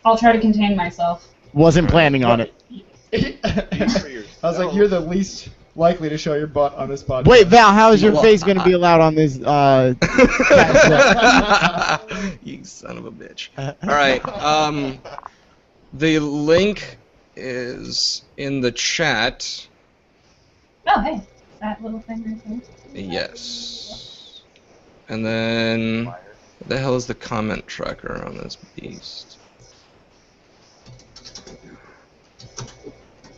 I'll try to contain myself. Wasn't planning on it. I was like, you're the least likely to show your butt on this podcast. Wait, Val, how is your face going to be allowed on this? You son of a bitch. Alright, the link is in the chat. Oh, hey. That little thing right there. Yes. And then, what the hell is the comment tracker on this beast?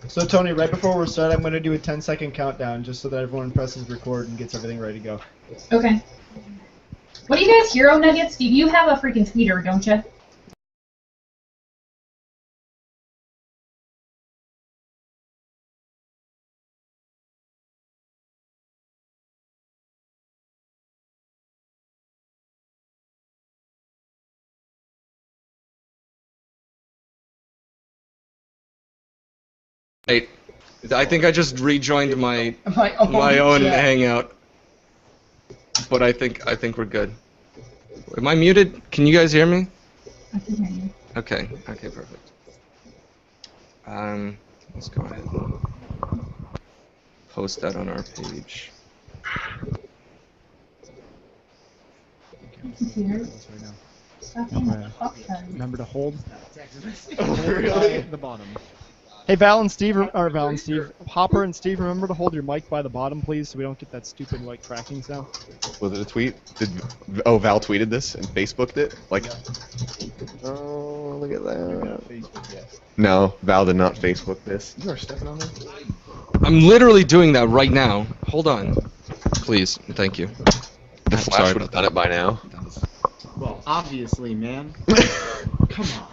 So Tony, right before we start, I'm going to do a 10-second countdown just so that everyone presses record and gets everything ready to go. Okay. What do you guys, Hero Nuggets? Do you have a freaking tweeter, don't you? I think I just rejoined my my own chat. hangout, but I think we're good. Am I muted? Can you guys hear me? I can hear you. Okay. Okay. Perfect. Let's go ahead and post that on our page. Computer. Stop being a fuckhead. Remember to hold. Really? The bottom. Hey, Val and Steve, Hopper and Steve, remember to hold your mic by the bottom, please, so we don't get that stupid, like, cracking sound. Was it a tweet? Val tweeted this and Facebooked it? Like, oh, look at that. No, Val did not Facebook this. You are stepping on there? I'm literally doing that right now. Hold on, please. Thank you. The Flash would have done it by now. Well, obviously, man. Come on.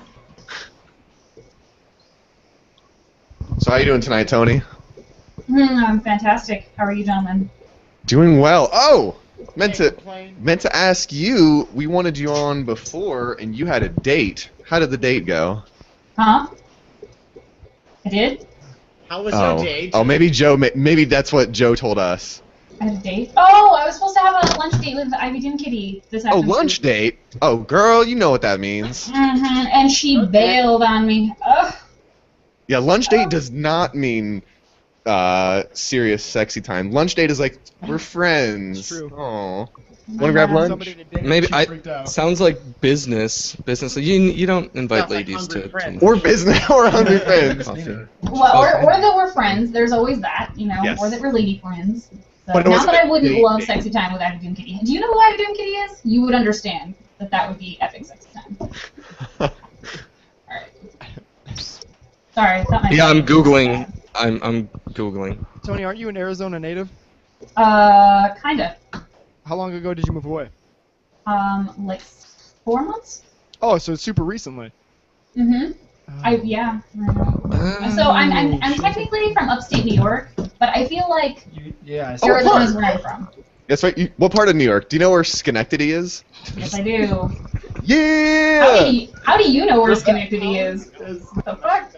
So how you doing tonight, Tony? I'm fantastic. How are you, gentlemen? Doing well. Oh, meant to ask you. We wanted you on before, and you had a date. How did the date go? Huh? I did? How was your date? Oh, maybe Joe. Maybe that's what Joe told us. I had a date? Oh, I was supposed to have a lunch date with Ivy Doom Kitty this Oh, afternoon. lunch date. Oh, girl, you know what that means. And she bailed on me. Ugh. Yeah, lunch date does not mean serious sexy time. Lunch date is like we're friends. It's true. Aw. Wanna grab lunch? Maybe She freaked out. sounds like business. You don't invite ladies to Or business or hungry friends. coffee. Well, or that we're friends. There's always that, you know, Yes. or that we're lady friends. So, But it not wasn't that I a wouldn't date. love sexy time with Ivy Doom Kitty. Do you know who Ivy Doom Kitty is? You would understand that that would be epic sexy time. Alright. Sorry, I thought my Yeah, I'm googling. I'm googling. Tony, aren't you an Arizona native? Kinda. How long ago did you move away? Like 4 months? Oh, so it's super recently. Mm-hmm. Yeah. I know. So I'm technically from upstate New York, but I feel like Yeah. Arizona is where I'm from. That's right. What part of New York? Do you know where Schenectady is? Yes, I do. Yeah. How do you know where Schenectady is? The fuck?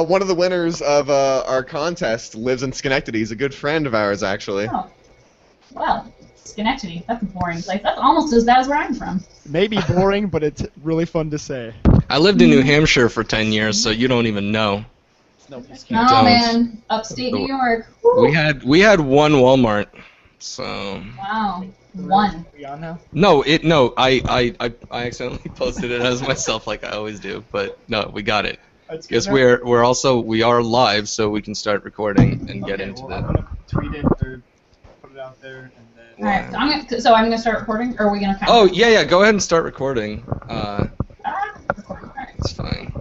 One of the winners of our contest lives in Schenectady. He's a good friend of ours, actually. Oh. Well, Schenectady. That's a boring place. That's almost as bad as where I'm from. Maybe boring, but it's really fun to say. I lived in New Hampshire for 10 years, so you don't even know. No, don't. man. Upstate New York. Woo. We had one Walmart, so. Wow. One. We on now? No, I accidentally posted it as myself like I always do, but no, we got it. That's good Because now? we are live, so we can start recording and get Okay, into well, I'm that. gonna tweet it or put it out there, and then. Alright, so I'm gonna start recording, or are we gonna count? Oh yeah, go ahead and start recording. Recording. Alright, It's fine.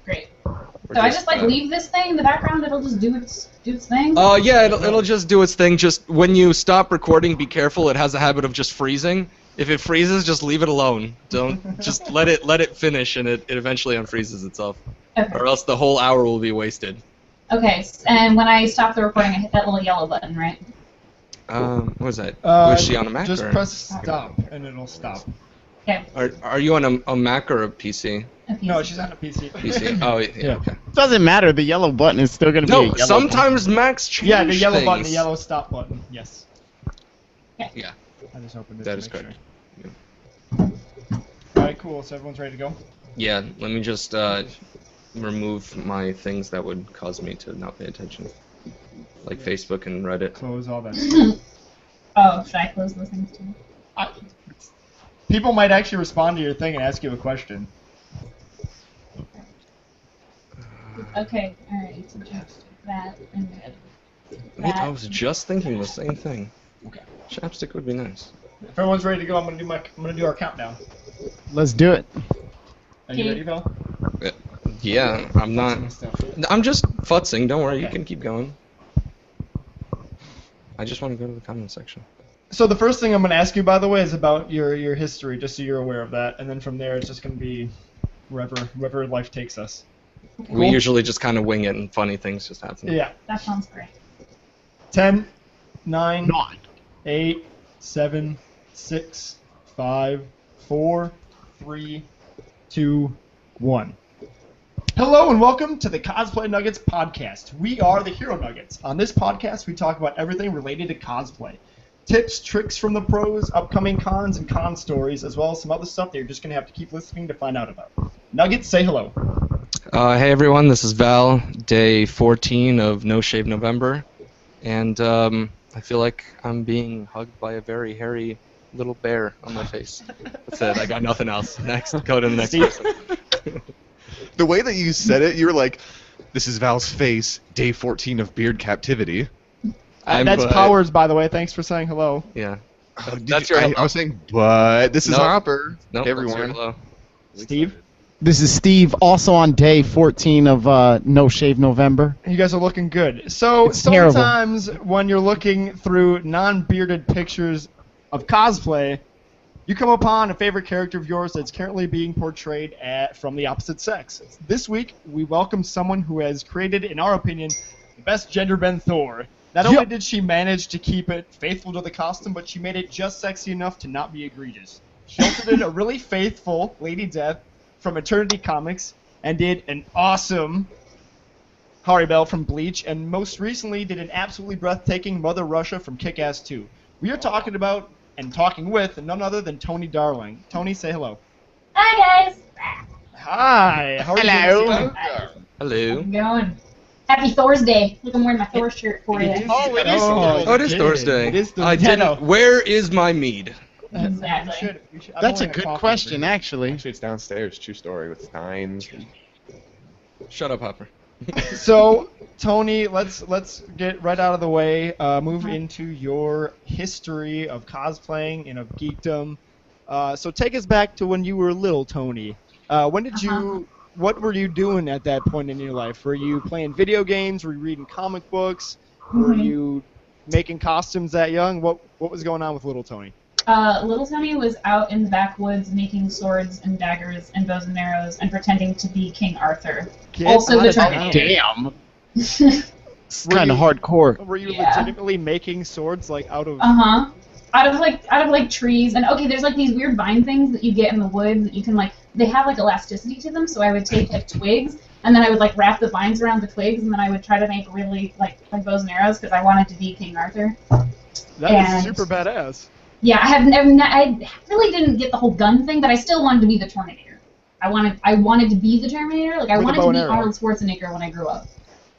great. We're So I just like uh, leave this thing in the background, it'll just do its thing? Oh yeah, it'll just do its thing. Just when you stop recording, be careful. It has a habit of just freezing. If it freezes, just leave it alone. Don't just let it finish, and it eventually unfreezes itself. Okay. Or else the whole hour will be wasted. Okay, and when I stop the recording, I hit that little yellow button, right? What was that? Was she on a Mac? Just or? press stop, and it'll stop. Okay. Are you on a Mac or a PC? No, she's on a PC. PC. Oh yeah. Okay. Doesn't matter. The yellow button is still gonna be a No, yellow sometimes Macs change Yeah, the yellow button, the things. yellow stop button. Yes. Yeah. I just opened it. That to is make correct. Sure. All right, cool. So everyone's ready to go. Yeah, let me just remove my things that would cause me to not pay attention. Like Facebook and Reddit. Close all that stuff. Oh, should I close those things too? People might actually respond to your thing and ask you a question. Okay, alright, so just that and Wait, I was just thinking the same thing. Okay. Chapstick would be nice. If everyone's ready to go, I'm gonna do our countdown. Let's do it. Are you ready, Val? Yeah, I'm not. I'm just futzing. Don't worry, you Okay. can keep going. I just want to go to the comment section. So the first thing I'm gonna ask you, by the way, is about your history, just so you're aware of that, and then from there it's just gonna be wherever life takes us. We Cool. usually just kind of wing it, and funny things just happen. Yeah. that sounds great. 10, 9, Not. 8, 7, 6, 5, 4, 3, 2, 1. Hello and welcome to the Cosplay Nuggets podcast. We are the Hero Nuggets. On this podcast, we talk about everything related to cosplay. Tips, tricks from the pros, upcoming cons and con stories, as well as some other stuff that you're just going to have to keep listening to find out about. Nuggets, say hello. Hey everyone, this is Val, day 14 of No Shave November, and I feel like I'm being hugged by a very hairy little bear on my face. That's it, I got nothing else. Next, go to the next person. The way that you said it, you were like, "This is Val's face, day 14 of beard captivity." That's Powers, by the way. Thanks for saying hello. Yeah. Did That's you- your I hello. was saying, but this is Nope. Hopper. Nope, Hey, that's your everyone. hello. Steve? This is Steve, also on day 14 of No Shave November. You guys are looking good. So It's terrible. sometimes when you're looking through non-bearded pictures of cosplay, you come upon a favorite character of yours that's currently being portrayed from the opposite sex. This week, we welcome someone who has created, in our opinion, the best gender bend Thor. Not only did she manage to keep it faithful to the costume, but she made it just sexy enough to not be egregious. She also did a really faithful Lady Death from Eternity Comics and did an awesome Hari Bell from Bleach, and most recently did an absolutely breathtaking Mother Russia from Kick-Ass 2. We are talking about and talking with none other than Tony Darling. Tony, say hello. Hi guys! Hi. How are you Hello. doing? How's Hello. it going? Happy Thor's Day. Look, I'm wearing my Thor shirt for you. Oh, it is Oh, it is it Thursday. It is Thursday. I didn't. No. Where is my mead? Exactly. I'm That's a only good coffee question, drinker. actually. Actually, it's downstairs. True story with signs. Shut up, Hopper. So, Tony, let's get right out of the way. Move into your history of cosplaying and of geekdom. So take us back to when you were little, Tony. When did you? What were you doing at that point in your life? Were you playing video games? Were you reading comic books? Were you making costumes that young? What was going on with little Tony? Little Tony was out in the backwoods making swords and daggers and bows and arrows and pretending to be King Arthur. Get Also out the of town. Terminator. Damn. It's kind of hardcore. Were you Yeah. legitimately making swords like out of? Uh-huh. Out of like trees, and okay, there's like these weird vine things that you get in the woods that you can like, they have like elasticity to them, so I would take like twigs, and then I would like wrap the vines around the twigs, and then I would try to make really like bows and arrows, because I wanted to be King Arthur. That and- is super badass. Yeah, I really didn't get the whole gun thing, but I still wanted to be the Terminator. I wanted to be the Terminator, like I With a wanted bow to and be arrow. Arnold Schwarzenegger when I grew up.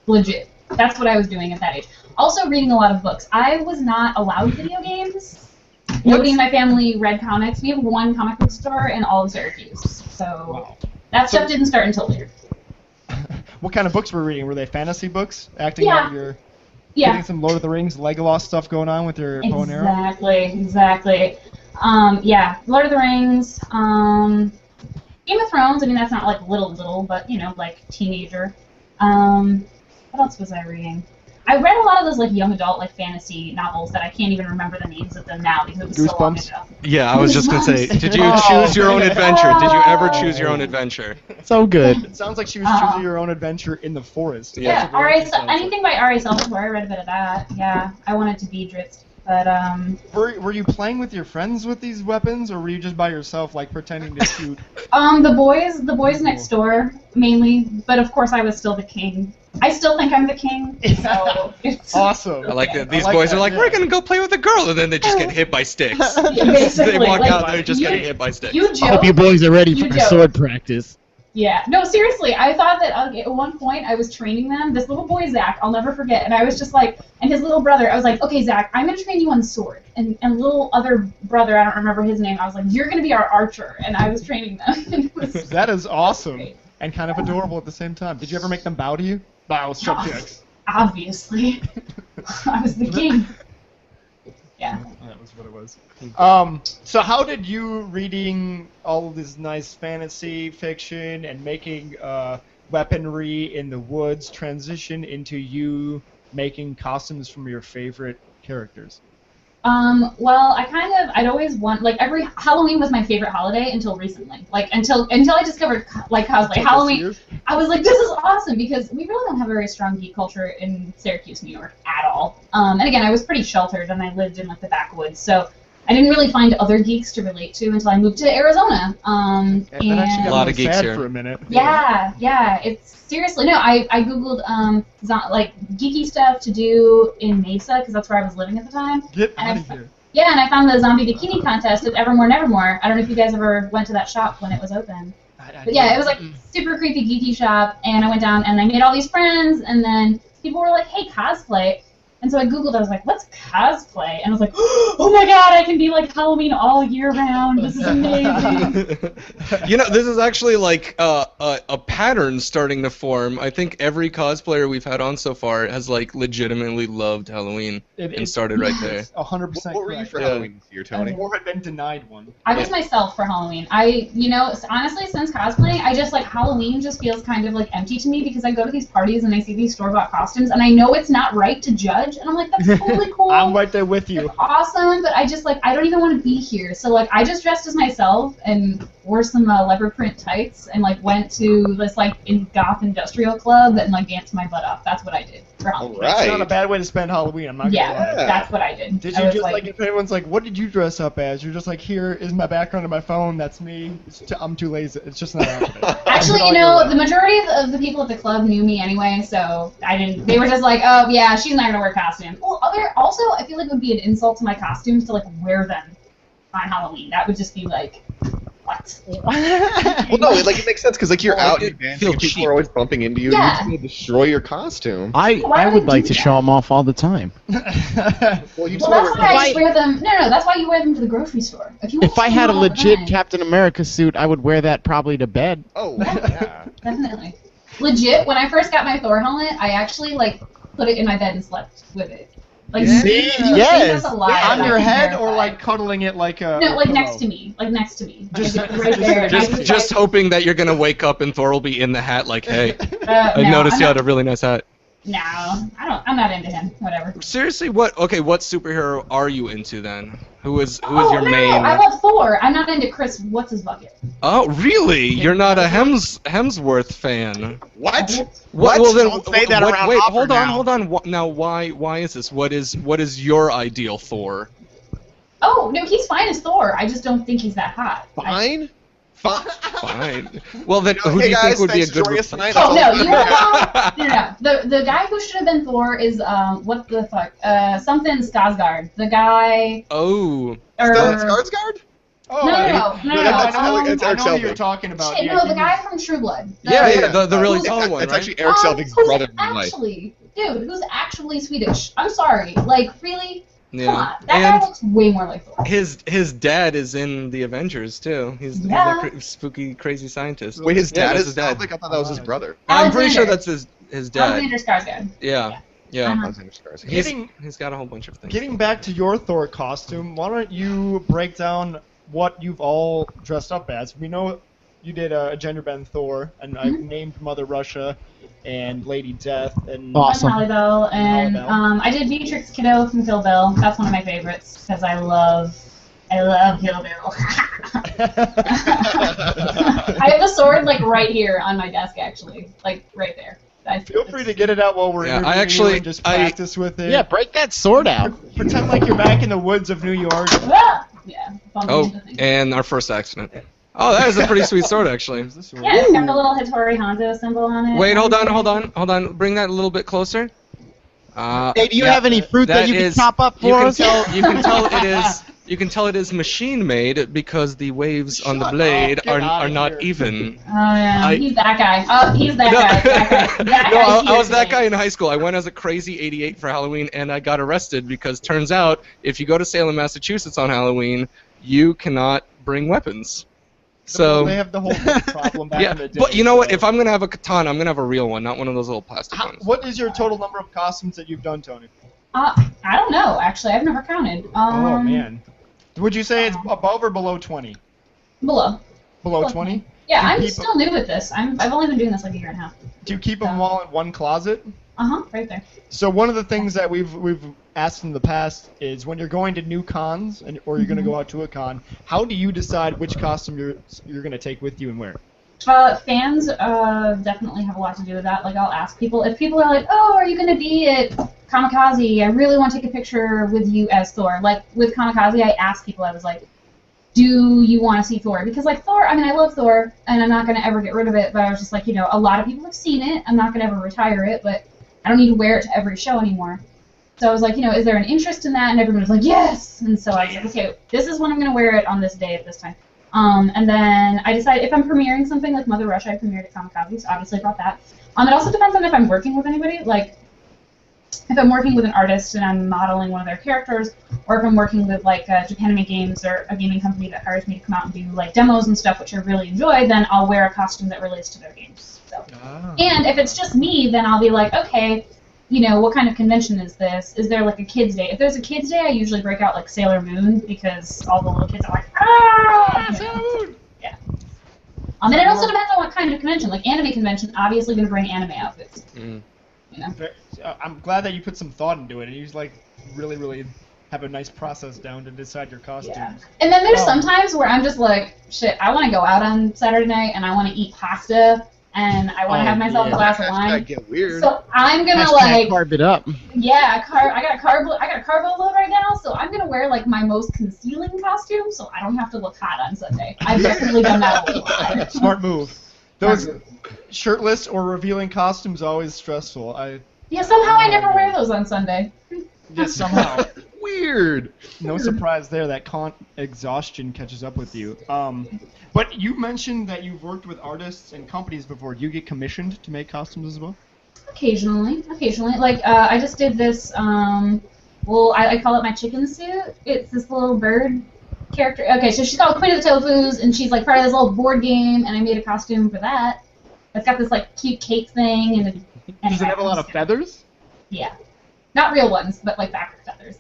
Legit. That's what I was doing at that age. Also reading a lot of books. I was not allowed video games. Nobody in my family read comics. We have one comic book store in all of Syracuse. So Wow. that stuff didn't start until later. What kind of books were you reading? Were they fantasy books? Acting Yeah. out your Yeah. getting some Lord of the Rings, Legolas stuff going on with your bow and arrow? Exactly. Yeah, Lord of the Rings, Game of Thrones. I mean, that's not like little, but you know, like teenager. What else was I reading? I read a lot of those like young adult like fantasy novels that I can't even remember the names of them now because it was so long Goosebumps? ago. Yeah, I was just gonna say, did you Oh. choose your own adventure? Did you ever choose your own adventure? So good. It sounds like she was choosing your own adventure in the forest. Yeah. That's what R.A. it sounds like. Anything by R.A. Salvatore, I read a bit of that. Yeah, I wanted to be Dritz, but Were you playing with your friends with these weapons, or were you just by yourself, like pretending to shoot? the boys next door mainly, but of course I was still the king. I still think I'm the king, so it's Awesome. I like that. These like boys that, are like, yeah. we're gonna go play with a girl, and then they just get hit by sticks. basically, They walk like, out there just you- getting hit by sticks. you I hope joke. you boys are ready You for joke. sword practice. Yeah. No, seriously. I thought that at one point I was training them. This little boy, Zach, I'll never forget. And I was just like, and his little brother, I was like, okay, Zach, I'm going to train you on sword. And little other brother, I don't remember his name, I was like, you're going to be our archer. And I was training them. And it was That is awesome. great. And kind of adorable at the same time. Did you ever make them bow to you? Bow, subjects. Obviously. I was the king. Yeah. That was what it was. So how did you reading all of this nice fantasy fiction and making weaponry in the woods transition into you making costumes from your favorite characters? Well, I'd always like every Halloween was my favorite holiday until recently. Like until I discovered like cosplay. Halloween, I was like, this is awesome because we really don't have a very strong geek culture in Syracuse, New York at all. And again, I was pretty sheltered and I lived in like the backwoods, so I didn't really find other geeks to relate to until I moved to Arizona. That actually got A lot of me geeks sad here. for a minute. Yeah, it's seriously, no, I googled like geeky stuff to do in Mesa because that's where I was living at the time. Get And out of here. Yeah, and I found the zombie bikini contest at Evermore Nevermore. I don't know if you guys ever went to that shop when it was open. But yeah, it was like super creepy geeky shop, and I went down and I made all these friends, and then people were like, hey, cosplay. And so I googled, I was like, what's cosplay? And I was like, oh my god, I can be like Halloween all year round. This is amazing. You know, this is actually like a pattern starting to form. I think every cosplayer we've had on so far has like legitimately loved Halloween and started right there. 100% What were you correct. for Halloween this year, Tony? Or had been denied one. I was myself for Halloween. Honestly, since cosplaying, I just like Halloween just feels kind of like empty to me because I go to these parties and I see these store-bought costumes and I know it's not right to judge and I'm like, that's totally cool. I'm right there with you. It's awesome, but I just like I don't even want to be here. So like I just dressed as myself and wore some leopard print tights and like went to this like goth industrial club and like danced my butt off. That's what I did for Halloween. Alright. It's not a bad way to spend Halloween, I'm not Yeah, gonna lie. that's what I did. Did I you was just like if anyone's like, what did you dress up as? You're just like, here is my background on my phone, that's me. I'm too lazy. It's just not happening. Actually, you know, the majority of the people at the club knew me anyway, so I didn't. They were just like, "Oh yeah, she's not gonna wear costume." Well, also, I feel like it would be an insult to my costumes to like wear them on Halloween. That would just be like, what? Well, no, it makes sense because like you're Well, out it and dancing, feels and people cheap. are always bumping into you. Yeah. And you're just gonna destroy your costume. I Why would would they like do to that? show them off all the time. Well, you just Well, that's wear why I just wear them. No, that's why you wear them to the grocery store. If I had a legit cap. Captain America suit, I would wear that probably to bed. Oh, yeah. Definitely. Legit, when I first got my Thor helmet, I actually like put it in my bed and slept with it. Like, Yeah. do you think Yes. that's a lie? on That your I'm head or terrified? like cuddling it like a No, like pillow? next to me. Like next to me. Like, Just- right there. Just hoping that you're gonna wake up and Thor will be in the hat like, hey, I no, noticed I'm you not- had a really nice hat. No, I'm not into him. Whatever. Seriously, what superhero are you into then? Who is Oh, your no, main? I love Thor. I'm not into Chris. What's his bucket? Oh, really? You're not a Hemsworth fan? What? What? Well, then, Don't say that what- around wait, Hopper hold on, now. hold on. Now, why is this? What is your ideal Thor? Oh no, he's fine as Thor. I just don't think he's that hot. Fine? Fine. Fine. Well, then, who do Hey you guys, think would be a thanks for good joining us tonight. Oh That's all no, you we were wrong. No. The guy who should have been Thor is what the fuck? Something Skarsgård. The guy. Oh. Or Skarsgård? Oh, No, I- no, that's- no. it's I Eric know who you're Selvig. talking about. Shit, Yeah, no, he the guy was- from True Blood. Yeah, the really It's- tall one, It's right? actually Eric Selvig's who's brother in real life. actually, dude, who's actually Swedish. I'm sorry. Like, really? Come Yeah. on. That And guy looks way more like Thor. his dad is in the Avengers too. He's Yeah. that spooky, crazy scientist. Wait, his Yeah, dad that's is his dad. Selvig? I thought that was his brother. I'm pretty sure Alexander. that's his dad. Alexander Skarsgård. Yeah. Yeah. Uh-huh. Alexander Skarsgård. He's got a whole bunch of things. Getting back to your Thor costume, why don't you break down what you've all dressed up as? We know you did a gender bend Thor, and I named Mother Russia and Lady Death, and Awesome. I'm Holly Bell, and Holly Bell. I did Beatrix Kiddo from Kill Bill. That's one of my favorites because I love Kill Bill. I have the sword like right here on my desk, actually, like right there. feel free to get it out while we're Yeah, I interviewing actually- you and just I- practice with it. Yeah, break that sword out. Pretend like you're back in the woods of New York. Ah! Yeah. bumping Oh, into things. and our first accident. Oh, that is a pretty sweet sword, actually. Is this Yeah, it's got the little Hattori Hanzo symbol on it. Wait, hold on. Bring that a little bit closer. Hey, do you have any fruit that you can is- chop up You for can us? tell. You can tell it is. You can tell it is machine-made because the waves on the Shut blade up, get are outta not here. even. Oh yeah, I- he's that guy. Oh, he's that guy. That guy. That No, guy's I was here that today. guy in high school. I went as a crazy 88 for Halloween, and I got arrested because turns out if you go to Salem, Massachusetts on Halloween, you cannot bring weapons. So they have the whole problem back yeah, in the day. but you know what? so- If I'm gonna have a katana, I'm gonna have a real one, not one of those little plastic ones. What is your total number of costumes that you've done, Tony? I don't know. Actually, I've never counted. Oh man. Would you say it's above or below 20? Below. Below 20? Yeah, Do you I'm keep- still new with this. I've only been doing this like a year and a half. Do you keep them all in one closet? Right there. So one of the things that we've asked in the past is when you're going to new cons or you're going to go out to a con, how do you decide which costume you're going to take with you and where? Fans definitely have a lot to do with that. Like, I'll ask people. If people are like, oh, are you going to be at Kamikaze? I really want to take a picture with you as Thor. Like, with Kamikaze, I asked people, I was like, do you want to see Thor? Because, like, Thor, I mean, I love Thor, and I'm not going to ever get rid of it, but I was just like, you know, a lot of people have seen it. I'm not going to ever retire it, but I don't need to wear it to every show anymore. So I was like, you know, is there an interest in that? And everyone was like, yes! And so I was like, okay, this is when I'm going to wear it on this day at this time. And then I decided if I'm premiering something like Mother Russia, I premiered at Kamikaze, so obviously I brought that. It also depends on if I'm working with anybody. Like, if I'm working with an artist and I'm modeling one of their characters, or if I'm working with like Japanime Games or a gaming company that hires me to come out and do like demos and stuff, which I really enjoy, then I'll wear a costume that relates to their games. So, and if it's just me, then I'll be like, okay, you know, what kind of convention is this? Is there like a kids' day? If there's a kids' day, I usually break out like Sailor Moon because all the little kids are like, ah! Sailor Moon! Yeah. And it also depends on what kind of convention. Like anime convention, obviously going to bring anime outfits. Mm. You know. I'm glad that you put some thought into it and you like really have a nice process down to decide your costumes. Yeah. And then there's sometimes where I'm just like, shit, I want to go out on Saturday night and I want to eat pasta and I want to have myself a glass of wine. Get weird. So I'm gonna Hashtag like, carb it up. yeah, I got a carb load right now, so I'm gonna wear like my most concealing costume, so I don't have to look hot on Sunday. I've definitely done that a lot. Smart move. Those shirtless or revealing costumes are always stressful. Yeah, somehow I never wear those on Sunday. Just somehow. Weird. No surprise there that exhaustion catches up with you. But you mentioned that you've worked with artists and companies before. Do you get commissioned to make costumes as well? Occasionally. Like, I just did this, well, I call it my chicken suit. It's this little bird character. Okay, so she's called Queen of the Tofus, and she's, like, part of this little board game, and I made a costume for that. It's got this, like, cute cake thing, and Does it have a lot of feathers? Yeah. Not real ones, but, like, backward feathers.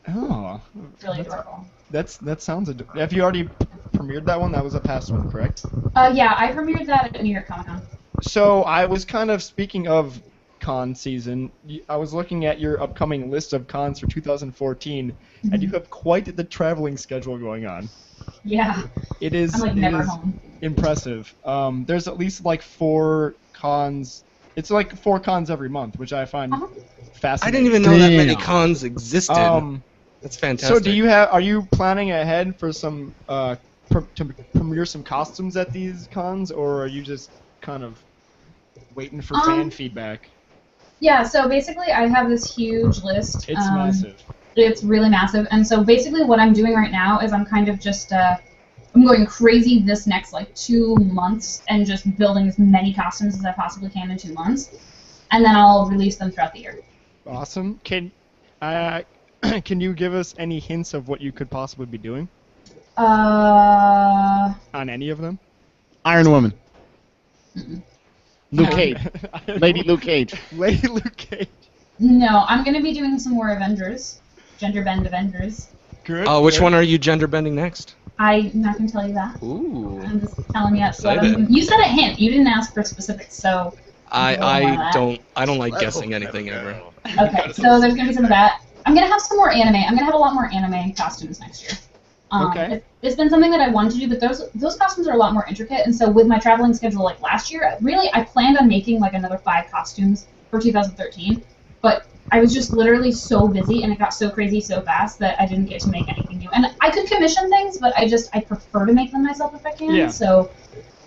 Oh. It's really adorable. That sounds adorable. Have you already premiered that one? That was a past one, correct? Yeah, I premiered that at New York Comic Con. So I was kind of speaking of con season. I was looking at your upcoming list of cons for 2014, and you have quite the traveling schedule going on. Yeah. It is. I'm, like, never home. Impressive. There's at least like 4 cons. It's like 4 cons every month, which I find I fascinating. didn't even know that many Damn. cons existed. That's fantastic. So are you planning ahead for some to premiere some costumes at these cons, or are you just kind of waiting for fan feedback? Yeah, so basically I have this huge list. It's massive. It's really massive, and so basically what I'm doing right now is I'm kind of just, I'm going crazy this next, like, 2 months and just building as many costumes as I possibly can in 2 months, and then I'll release them throughout the year. Awesome. Can you give us any hints of what you could possibly be doing on any of them? Iron Woman. Luke Cage. Lady Luke Cage. Lady Luke Cage. No, I'm going to be doing some more Avengers. Gender Bend Avengers. Good. Which good. one are you gender bending next? I'm not going to tell you that. Ooh. I'm just telling you that. So Excited. you said a hint. You didn't ask for specifics, so... I don't like guessing anything ever. Okay, so there's gonna be some of that. I'm gonna have some more anime. I'm gonna have a lot more anime costumes next year. Okay. It's been something that I wanted to do, but those costumes are a lot more intricate. And so with my traveling schedule, like last year, really I planned on making like another 5 costumes for 2013, but I was just literally so busy and it got so crazy so fast that I didn't get to make anything new. And I could commission things, but I prefer to make them myself if I can. Yeah. So,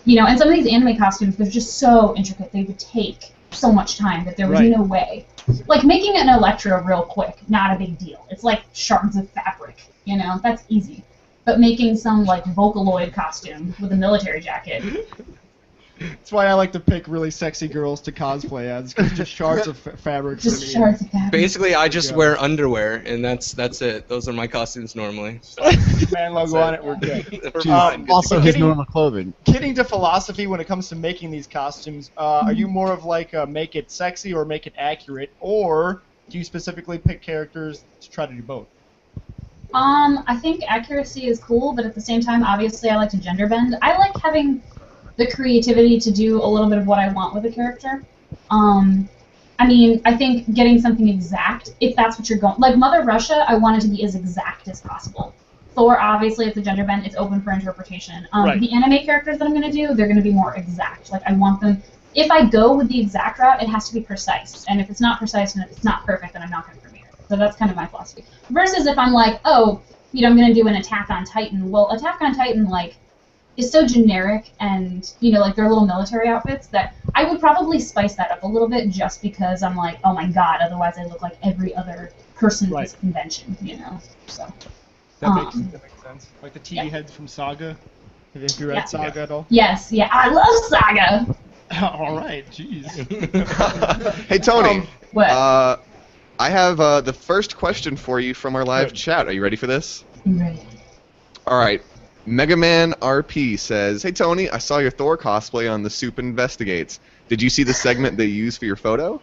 you know, and some of these anime costumes, they're just so intricate. They would take so much time that there was Right. no way. Like, making an Electra real quick, not a big deal. It's like shards of fabric, you know? That's easy. But making some, like, Vocaloid costume with a military jacket... That's why I like to pick really sexy girls to cosplay as, 'cause just shards of fabric. Just for me. shards of fabric. Basically, I just Yeah. wear underwear, and that's it. Those are my costumes normally. Man logo on it, we're good. We're Which fine. is also but his getting- normal clothing. Kidding to philosophy when it comes to making these costumes, are you more of like make it sexy or make it accurate, or do you specifically pick characters to try to do both? I think accuracy is cool, but at the same time, obviously, I like to gender bend. I like having the creativity to do a little bit of what I want with a character. I mean, I think getting something exact, if that's what you're going... Like, Mother Russia, I want it to be as exact as possible. Thor, obviously, it's a gender bend. It's open for interpretation. Right. The anime characters that I'm going to do, they're going to be more exact. Like, I want them... If I go with the exact route, it has to be precise. And if it's not precise and it's not perfect, then I'm not going to premiere. So that's kind of my philosophy. Versus if I'm like, oh, you know, I'm going to do an Attack on Titan. Well, Attack on Titan, like, is so generic and, you know, like, their little military outfits that I would probably spice that up a little bit just because I'm like, oh my god, otherwise I look like every other person at this convention, you know? So. That makes sense. Like the TV Yeah. heads from Saga. Have you read Yeah. Saga at all? Yes, yeah, I love Saga! All right, jeez. Hey Tony, What? I have the first question for you from our live Good. chat. Are you ready for this? I'm ready. All right. Mega Man RP says, "Hey Tony, I saw your Thor cosplay on The Soup Investigates. Did you see the segment they used for your photo?"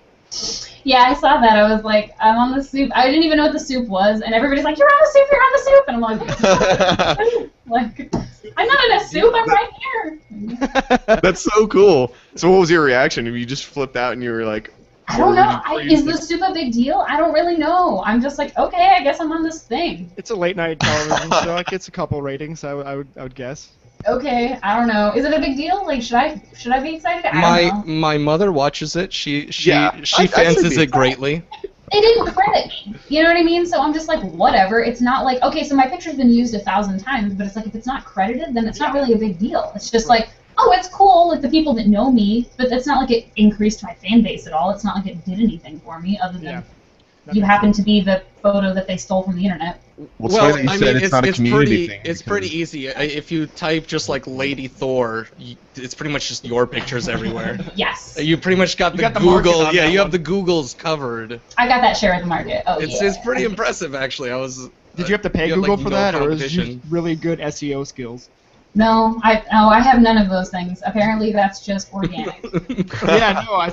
Yeah, I saw that. I was like, I'm on the soup. I didn't even know what the soup was, and everybody's like, you're on the soup, you're on the soup! And I'm like, I'm not in a soup, I'm right here! That's so cool. So what was your reaction? You just flipped out and you were like, I don't know. Or Is the soup a big deal? I don't really know. I'm just like, okay, I guess I'm on this thing. It's a late night television show. It gets a couple ratings, I would guess. Okay, I don't know. Is it a big deal? Like, should I be excited? I don't know. My mother watches it. She Yeah, I should fancies be. it greatly. They didn't credit me. You know what I mean? So I'm just like, whatever. It's not like, okay, so my picture's been used 1,000 times, but it's like, if it's not credited, then it's not really a big deal. It's just like, oh, it's cool, like the people that know me, but it's not like it increased my fan base at all. It's not like it did anything for me other than you happen to be the photo that they stole from the internet. Well, it's funny that you said it's not a community thing. It's pretty easy. If you type just like Lady Thor, it's pretty much just your pictures everywhere. Yes. You pretty much got You the got the market Google. on Yeah, that you one. have the Googles covered. I got that share of the market. Oh, It's yeah. it's pretty impressive actually. I was. Did you have to pay you have, Google like, for no that, or is it competition. just really good SEO skills? No, I have none of those things. Apparently, that's just organic. Yeah, no, I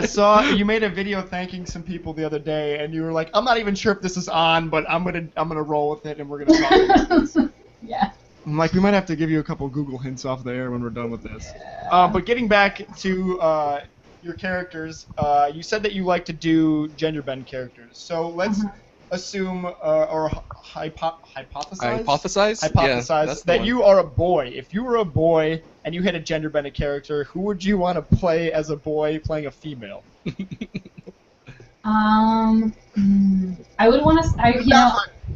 saw you made a video thanking some people the other day, and you were like, I'm not even sure if this is on, but I'm gonna roll with it, and we're gonna talk about it. Yeah. I'm like, we might have to give you a couple Google hints off the air when we're done with this. But getting back to your characters, you said that you like to do gender bend characters. So let's assume or hypothesize Hypothesize? That's the that one. you are a boy. If you were a boy and you had a gender bended character, who would you want to play as a boy playing a female? I would want to.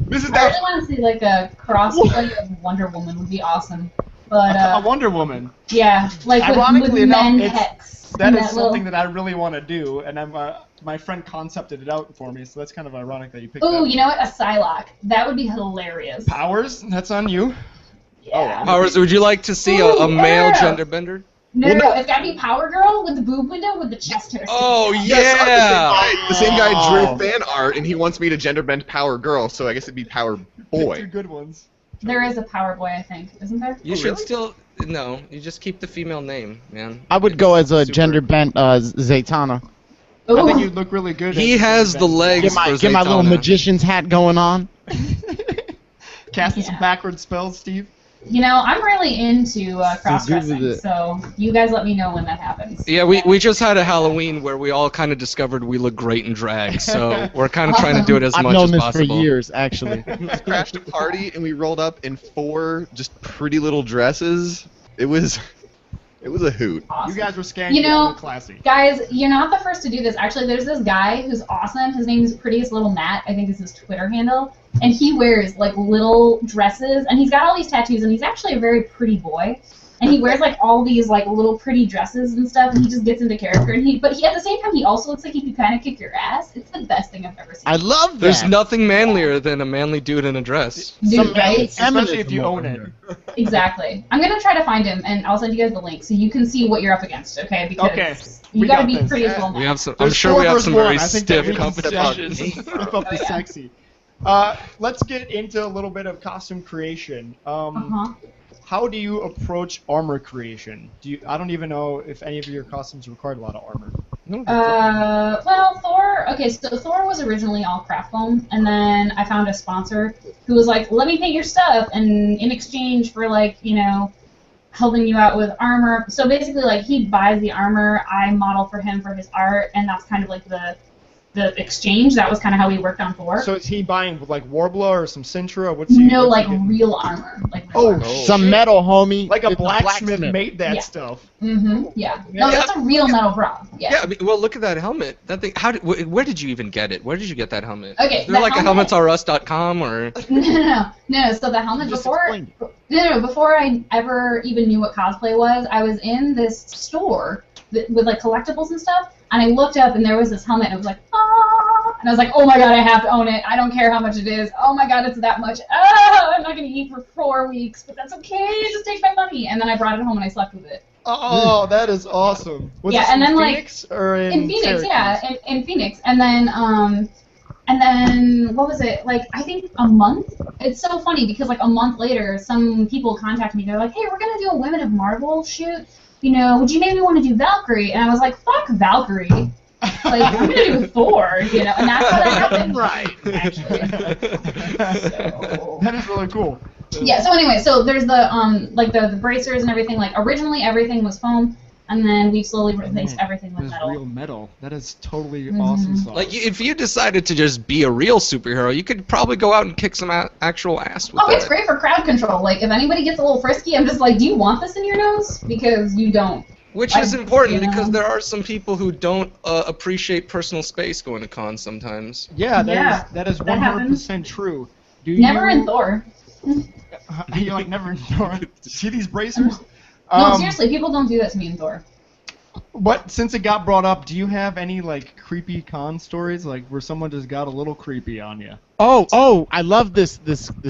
This is I really want to see like a crossplay of Wonder Woman would be awesome. But A Wonder Woman. yeah, like Ironically with men enough, hex. That and is something little... that I really want to do, and my friend concepted it out for me, so that's kind of ironic that you picked Ooh, that. you know what? A Psylocke. That would be hilarious. Powers? That's on you. Yeah. Powers, would you like to see Ooh, a male yeah. gender bender? No, Well, no. it's gotta be Power Girl with the boob window with the chest hair. Oh sticking out. yeah! The same guy drew fan art, and he wants me to gender bend Power Girl, so I guess it'd be Power Two Boy. good ones. There is a Power Boy, I think, isn't there? You Oh, should really? still no. You just keep the female name, man. I would go as a Super. gender bent Zatanna. I think Ooh. you'd look really good. He as has the legs for Get my little Zatanna. magician's hat going on. Casting some Yeah. backward spells, Steve. You know, I'm really into cross-dressing, Google it. so you guys let me know when that happens. Yeah, we just had a Halloween where we all kind of discovered we look great in drag, so we're kind of trying to do it as I've much known as this possible. for years, actually. We crashed a party, and we rolled up in 4 just pretty little dresses. It was a hoot. Awesome. You guys were scaring You know- classy. Guys, you're not the first to do this. Actually, there's this guy who's awesome. His name is Prettiest Little Matt, I think is his Twitter handle. And he wears, like, little dresses, and he's got all these tattoos, and he's actually a very pretty boy. and he wears like all these like little pretty dresses and stuff, and he just gets into character. And but at the same time, he also looks like he could kind of kick your ass. It's the best thing I've ever seen. I love that. There's nothing manlier than a manly dude in a dress. Dude, right? Especially if you own it. Exactly. I'm gonna try to find him, and I'll send you guys the link so you can see what you're up against. Okay? Because you We gotta got be this. pretty as well. We have some. I'm There's sure 4 we have versus some 1. very I think that stiff we can competitions. step up the Oh, yeah. sexy. Let's get into a little bit of costume creation. How do you approach armor creation? I don't even know if any of your costumes required a lot of armor. Well, Thor. Okay, so Thor was originally all craft foam, and then I found a sponsor who was like, "Let me paint your stuff," and in exchange for like, helping you out with armor. So basically, like he buys the armor, I model for him for his art, and that's kind of like the exchange. That was kind of how we worked on Thor. So is he buying like Warbler or some Sintra? What's he? No, what's like he getting? real armor. Like real Oh, armor. Some metal, homie. Like a It's blacksmith made that Yeah. stuff. Yeah. No, that's a real metal bra. Yeah. Yeah, I mean, well, look at that helmet. That thing. Where did you even get it? Where did you get that helmet? Okay, Is there the like helmet- a helmetsrus.com or? No. So the helmet Just before. explain Before I ever even knew what cosplay was, I was in this store with like collectibles and stuff, and I looked up and there was this helmet, and it was like, and I was like, oh my god, I have to own it. I don't care how much it is. Oh my god, it's that much. I'm not gonna eat for 4 weeks, but that's okay. Just take my money. And then I brought it home and I slept with it. Oh, that is awesome. Was Yeah, this and in then, like, Phoenix or in Phoenix, Syracuse? yeah, in Phoenix, and then what was it? Like I think a month. It's so funny because like a month later, some people contact me. They're like, "Hey, we're gonna do a Women of Marvel shoot. Would you maybe want to do Valkyrie?" And I was like, "Fuck Valkyrie." Like I'm gonna do Thor, and that's how that happened. Right. Actually. That is really cool. Yeah. So anyway, so there's the like the bracers and everything. Like originally everything was foam, and then we've slowly replaced everything with That is metal. real metal. That is totally awesome sauce. Like, if you decided to just be a real superhero, you could probably go out and kick some actual ass with Oh, that. it's great for crowd control. Like, if anybody gets a little frisky, I'm just like, do you want this in your nose? Because you don't. Which is important you know. because there are some people who don't appreciate personal space going to cons sometimes. Yeah, Yeah, that is that 100% true. Do Never you, in Thor. You're like never in Thor. See these bracers? No, seriously, people don't do that to me in Thor. But since it got brought up, do you have any like creepy con stories, like where someone just got a little creepy on you? Oh, I love this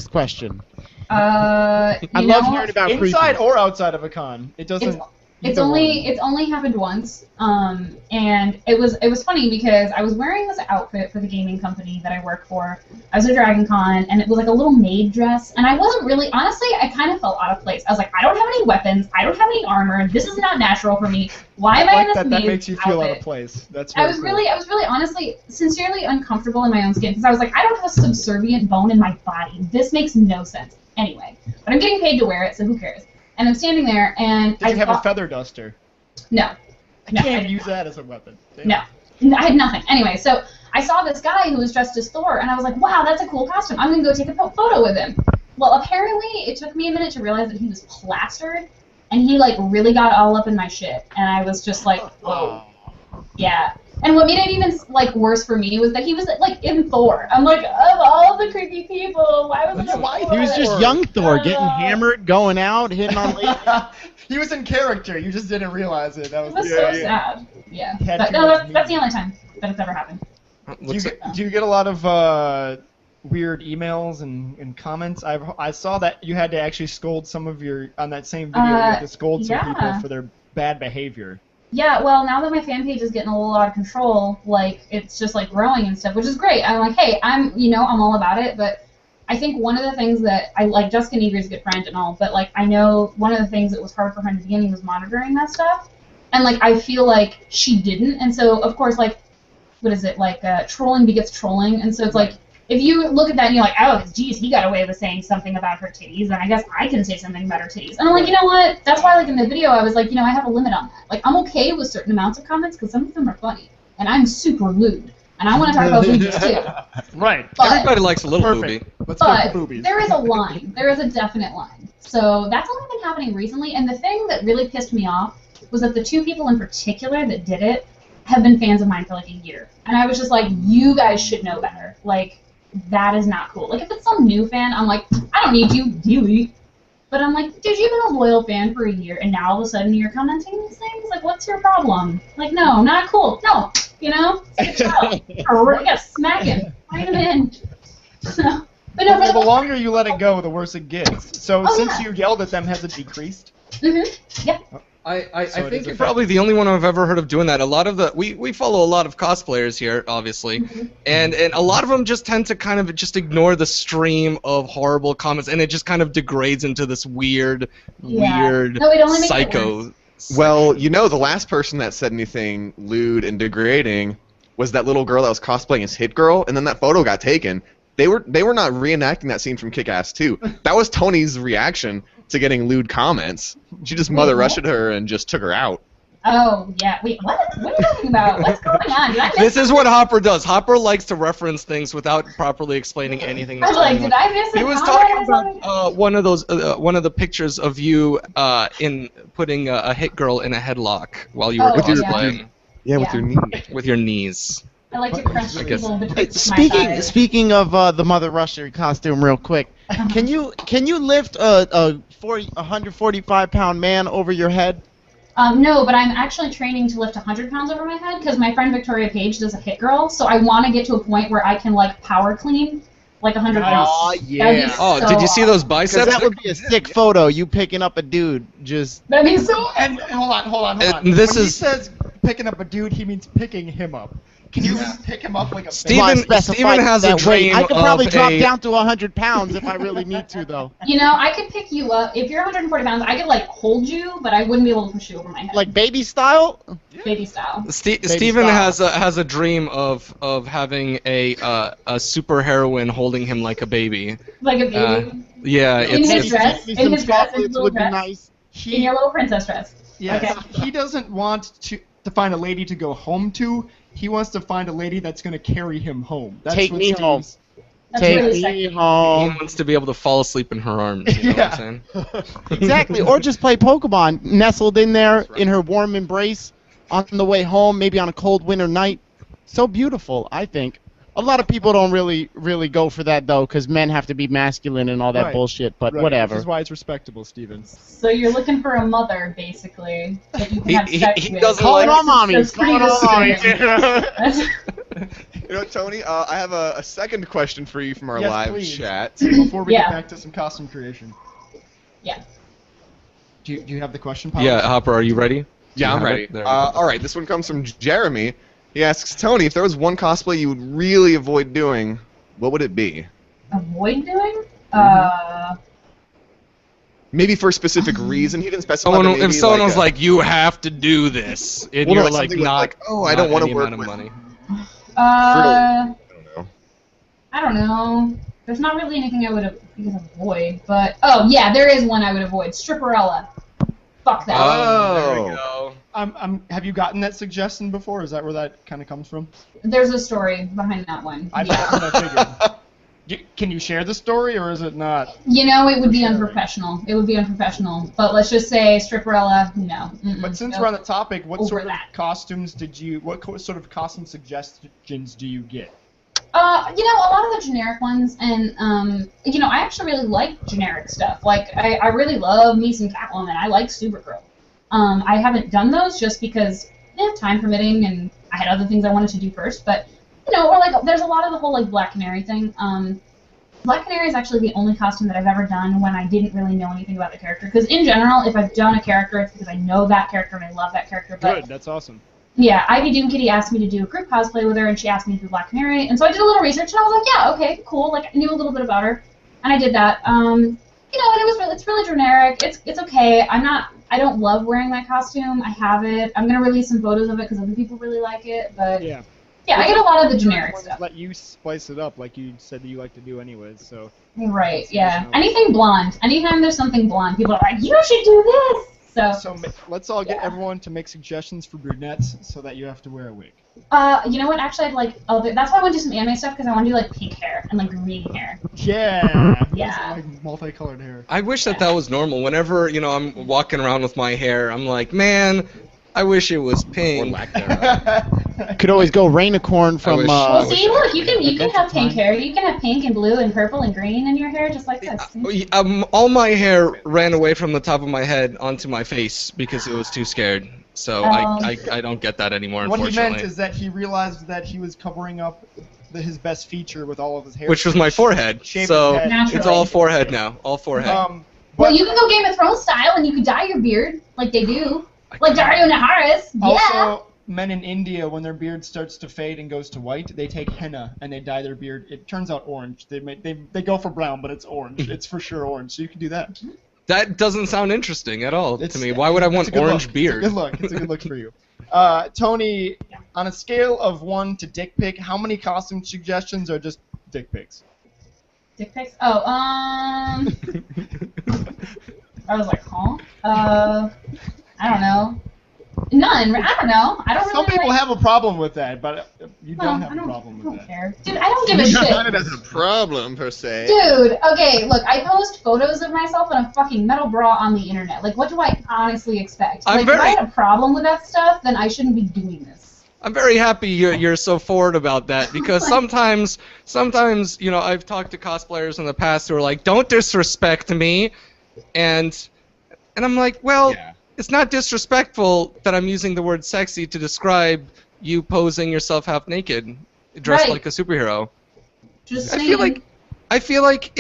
question. I I love hearing about Inside creepy. or outside of a con? It doesn't. It's either only happened once, and it was funny because I was wearing this outfit for the gaming company that I work for. I was at Dragon Con, and it was like a little maid dress, and I wasn't really, honestly, I kind of felt out of place. I was like, I don't have any weapons, I don't have any armor, this is not natural for me. Why am I in this that maid makes you feel outfit? out of place. That's I really was cool. really honestly, sincerely uncomfortable in my own skin because I was like, I don't have a subservient bone in my body. This makes no sense. Anyway, but I'm getting paid to wear it, so who cares? And I'm standing there, and Did you have a thought, feather duster? No. I No, can't did use not. that as a weapon. Damn. No, I had nothing. Anyway, so I saw this guy who was dressed as Thor, and I was like, wow, that's a cool costume. I'm going to go take a photo with him. Well, apparently, it took me a minute to realize that he was plastered, and he, like, really got all up in my shit. And I was just like, whoa. Yeah. And what made it even, like, worse for me was that he was, like, in Thor. I'm like, of all the creepy people, why was it He was just young Thor, getting hammered, going out, hitting on ladies. He was in character. You just didn't realize it. That It was was so sad. Yeah. He had But, too no, much that's the meat. only time that it's ever happened. Do you get a lot of weird emails and comments? I saw that you had to actually scold some of your on that same video. You had to scold some people yeah. for their bad behavior. Yeah, well, now that my fan page is getting a little out of control, like, it's just, like, growing and stuff, which is great. I'm like, hey, I'm all about it, but I think one of the things that I like, Jessica Negre's a good friend and all, but, like, I know one of the things that was hard for her in the beginning was monitoring that stuff, and, like, I feel like she didn't, and so, of course, like, what is it, like, trolling begets trolling, and so it's like, if you look at that and you're like, oh, geez, he got away with saying something about her titties, then I guess I can say something about her titties. And I'm like, you know what? That's why, like, in the video, I was like, I have a limit on that. Like, I'm okay with certain amounts of comments because some of them are funny. And I'm super lewd. And I want to talk about boobies, too. Right. But, Everybody likes a little Perfect. booby. Let's go but for boobies. there is a line. There is a definite line. So that's only been happening recently. And the thing that really pissed me off was that the two people in particular that did it have been fans of mine for, like, a year. And I was just like, you guys should know better. Like, that is not cool. Like, if it's some new fan, I'm like, I don't need you, delete. But I'm like, dude, you've been a loyal fan for a year, and now all of a sudden you're commenting these things? Like, what's your problem? Like, no, not cool. No, you know? It's like a child. Yeah, smack him. Bring him in. So, but no, Well, the longer you let it go, the worse it gets. So Oh, since yeah. you yelled at them, has it decreased? yeah. I So it think is you're a probably the only one I've ever heard of doing that. A lot of the we follow a lot of cosplayers here, obviously, and a lot of them just tend to kind of just ignore the stream of horrible comments, and it just kind of degrades into this weird No, it only makes it psycho. worse. Well, you know, the last person that said anything lewd and degrading was that little girl that was cosplaying as Hit Girl, and then that photo got taken. They were not reenacting that scene from Kick-Ass 2. That was Tony's reaction to getting lewd comments. She just mother rushed her and just took her out. Oh, yeah. Wait, what? What are you talking about? What's going on? Did I miss This is what Hopper does. Hopper likes to reference things without properly explaining anything. I was That's like, going did on. I miss a He was comment talking or something? about one of the pictures of you in putting a hit girl in a headlock while you were Oh, yeah. cosplaying Yeah, with Yeah. your knee. with your knees. I like to crunch I guess- people between Hey, my thighs. speaking of the Mother Rusher costume, real quick, can you lift a 145-pound man over your head? No, but I'm actually training to lift 100 pounds over my head because my friend Victoria Page does a hit girl, so I want to get to a point where I can like power clean like 100 pounds. Oh That'd be yeah. Oh, so did you see those Because biceps? that would be a sick photo. You picking up a dude, just That'd be so. And hold on. And this when he is- says picking up a dude, he means picking him up. Can you pick him up like a Steven- Well, I specified Steven has a that weight. dream I could probably of drop a- down to 100 pounds if I really need to, though. You know, I could pick you up if you're 140 pounds. I could like hold you, but I wouldn't be able to push you over my head, Like baby style? baby style. Steven style. has a dream of having a super heroine holding him like a baby. Like a baby Yeah, in it's, his it's dress, Maybe in some his dress, in his chocolates little would be dress, nice. in your little princess dress. Yes. Okay. He doesn't want to find a lady to go home to. He wants to find a lady that's going to carry him home. That's Take what me home. Steve's- That's Take really me sexy. he home. wants to be able to fall asleep in her arms. You know what I'm saying? Exactly. Or just play Pokemon, nestled in there in her warm embrace on the way home, maybe on a cold winter night. So beautiful, I think. A lot of people don't really go for that, though, because men have to be masculine and all that Right. bullshit, but Right, whatever. This is why it's respectable, Steven. So you're looking for a mother, basically, that you can have He- sex he with. doesn't Call it like- on mommy. That's Call it pretty on mommy. disturbing. You know, Tony, I have a second question for you from our Yes, live please. chat. Before we Yeah. get back to some costume creation. Yeah. Do you have the question, Paul? Yeah, Hopper, are you ready? Yeah, I'm You have ready. it? There we go. All right, this one comes from Jeremy. He asks, Tony, if there was one cosplay you would really avoid doing, what would it be? Avoid doing? Maybe for a specific reason. He didn't specify. but If maybe someone was a- like, "You have to do this," and Well, no, you're like like, something with, not, like, oh, I don't not wanna any work amount of with- money. I don't know. I don't know. There's not really anything I would avoid, but oh yeah, there is one I would avoid. Stripperella. Fuck that. Oh. There we go. Have you gotten that suggestion before? Is that where that kind of comes from? There's a story behind that one. I Yeah. that's what I figured. Can you share the story, or is it not? You know, it would be unprofessional. It would be unprofessional. But let's just say Stripperella, no. But since no. we're on the topic, what Over sort of that. costumes sort of costume suggestions do you get? You know, a lot of the generic ones, and you know, I actually really like generic stuff. Like, I really love me some Catwoman. I like Supergirl. I haven't done those just because, time permitting, and I had other things I wanted to do first. But you know, or like, there's a lot of the whole like Black Canary thing. Black Canary is actually the only costume that I've ever done when I didn't really know anything about the character. Because in general, if I've done a character, it's because I know that character and I love that character. But Good, that's awesome. yeah, Ivy Doom Kitty asked me to do a group cosplay with her, and she asked me to do Black Canary, and so I did a little research, and I was like, yeah, okay, cool. Like, I knew a little bit about her, and I did that. You know, and it's really generic. It's okay. I don't love wearing that costume. I have it. I'm gonna release some photos of it because other people really like it, but Yeah. yeah, I get a lot of the generic Ones stuff. Let you spice it up, like you said that you like to do anyways. So Right? Yeah. Anything blonde. Anytime there's something blonde, people are like, you should do this. let's all get Yeah. everyone to make suggestions for brunettes, so that you have to wear a wig. You know what? Actually, I'd like. That's why I want to do some anime stuff because I want to do like pink hair and like green hair. Yeah. Yeah. Like multicolored hair. I wish that was normal. Whenever I'm walking around with my hair, I'm like, man, I wish it was Or pink. lack thereof. Could always go Rainicorn from. wish- Well, wish see, I look, could. you can Adventure have pink Time. hair. You can have pink and blue and purple and green in your hair, just like this. See? All my hair ran away from the top of my head onto my face because it was too scared. So I don't get that anymore, What he unfortunately. meant is that he realized that he was covering up his best feature with all of his hair. Which was my forehead. Shape So of the head. it's all forehead now. All forehead. Well, But you can go Game of Thrones style, and you can dye your beard like they do, like Dario Naharis. Yeah. also, men in India, when their beard starts to fade and goes to white, they take henna and they dye their beard. It turns out orange. They go for brown, but it's orange. It's for sure orange. So you can do that. That doesn't sound interesting at all It's- to me. Why would I it's want a good orange look. beard? It's a good look. It's a good look for you. Tony, on a scale of 1 to dick pic, how many costume suggestions are just dick pics? Dick pics? Oh, I was like, huh? I don't know. None. I don't know. I don't Some really people like... have a problem with that, but you Well, don't have I a don't, problem I don't with that. care. Dude, I don't give a Not shit. it as a problem per se. Dude, okay, look, I post photos of myself in a fucking metal bra on the internet. Like, what do I honestly expect? I'm Like, if I very- had a problem with that stuff, then I shouldn't be doing this. I'm very happy you're so forward about that because sometimes I've talked to cosplayers in the past who are like, don't disrespect me, and I'm like, well, Yeah. it's not disrespectful that I'm using the word sexy to describe you posing yourself half naked, dressed Right. like a superhero. Just I saying. feel like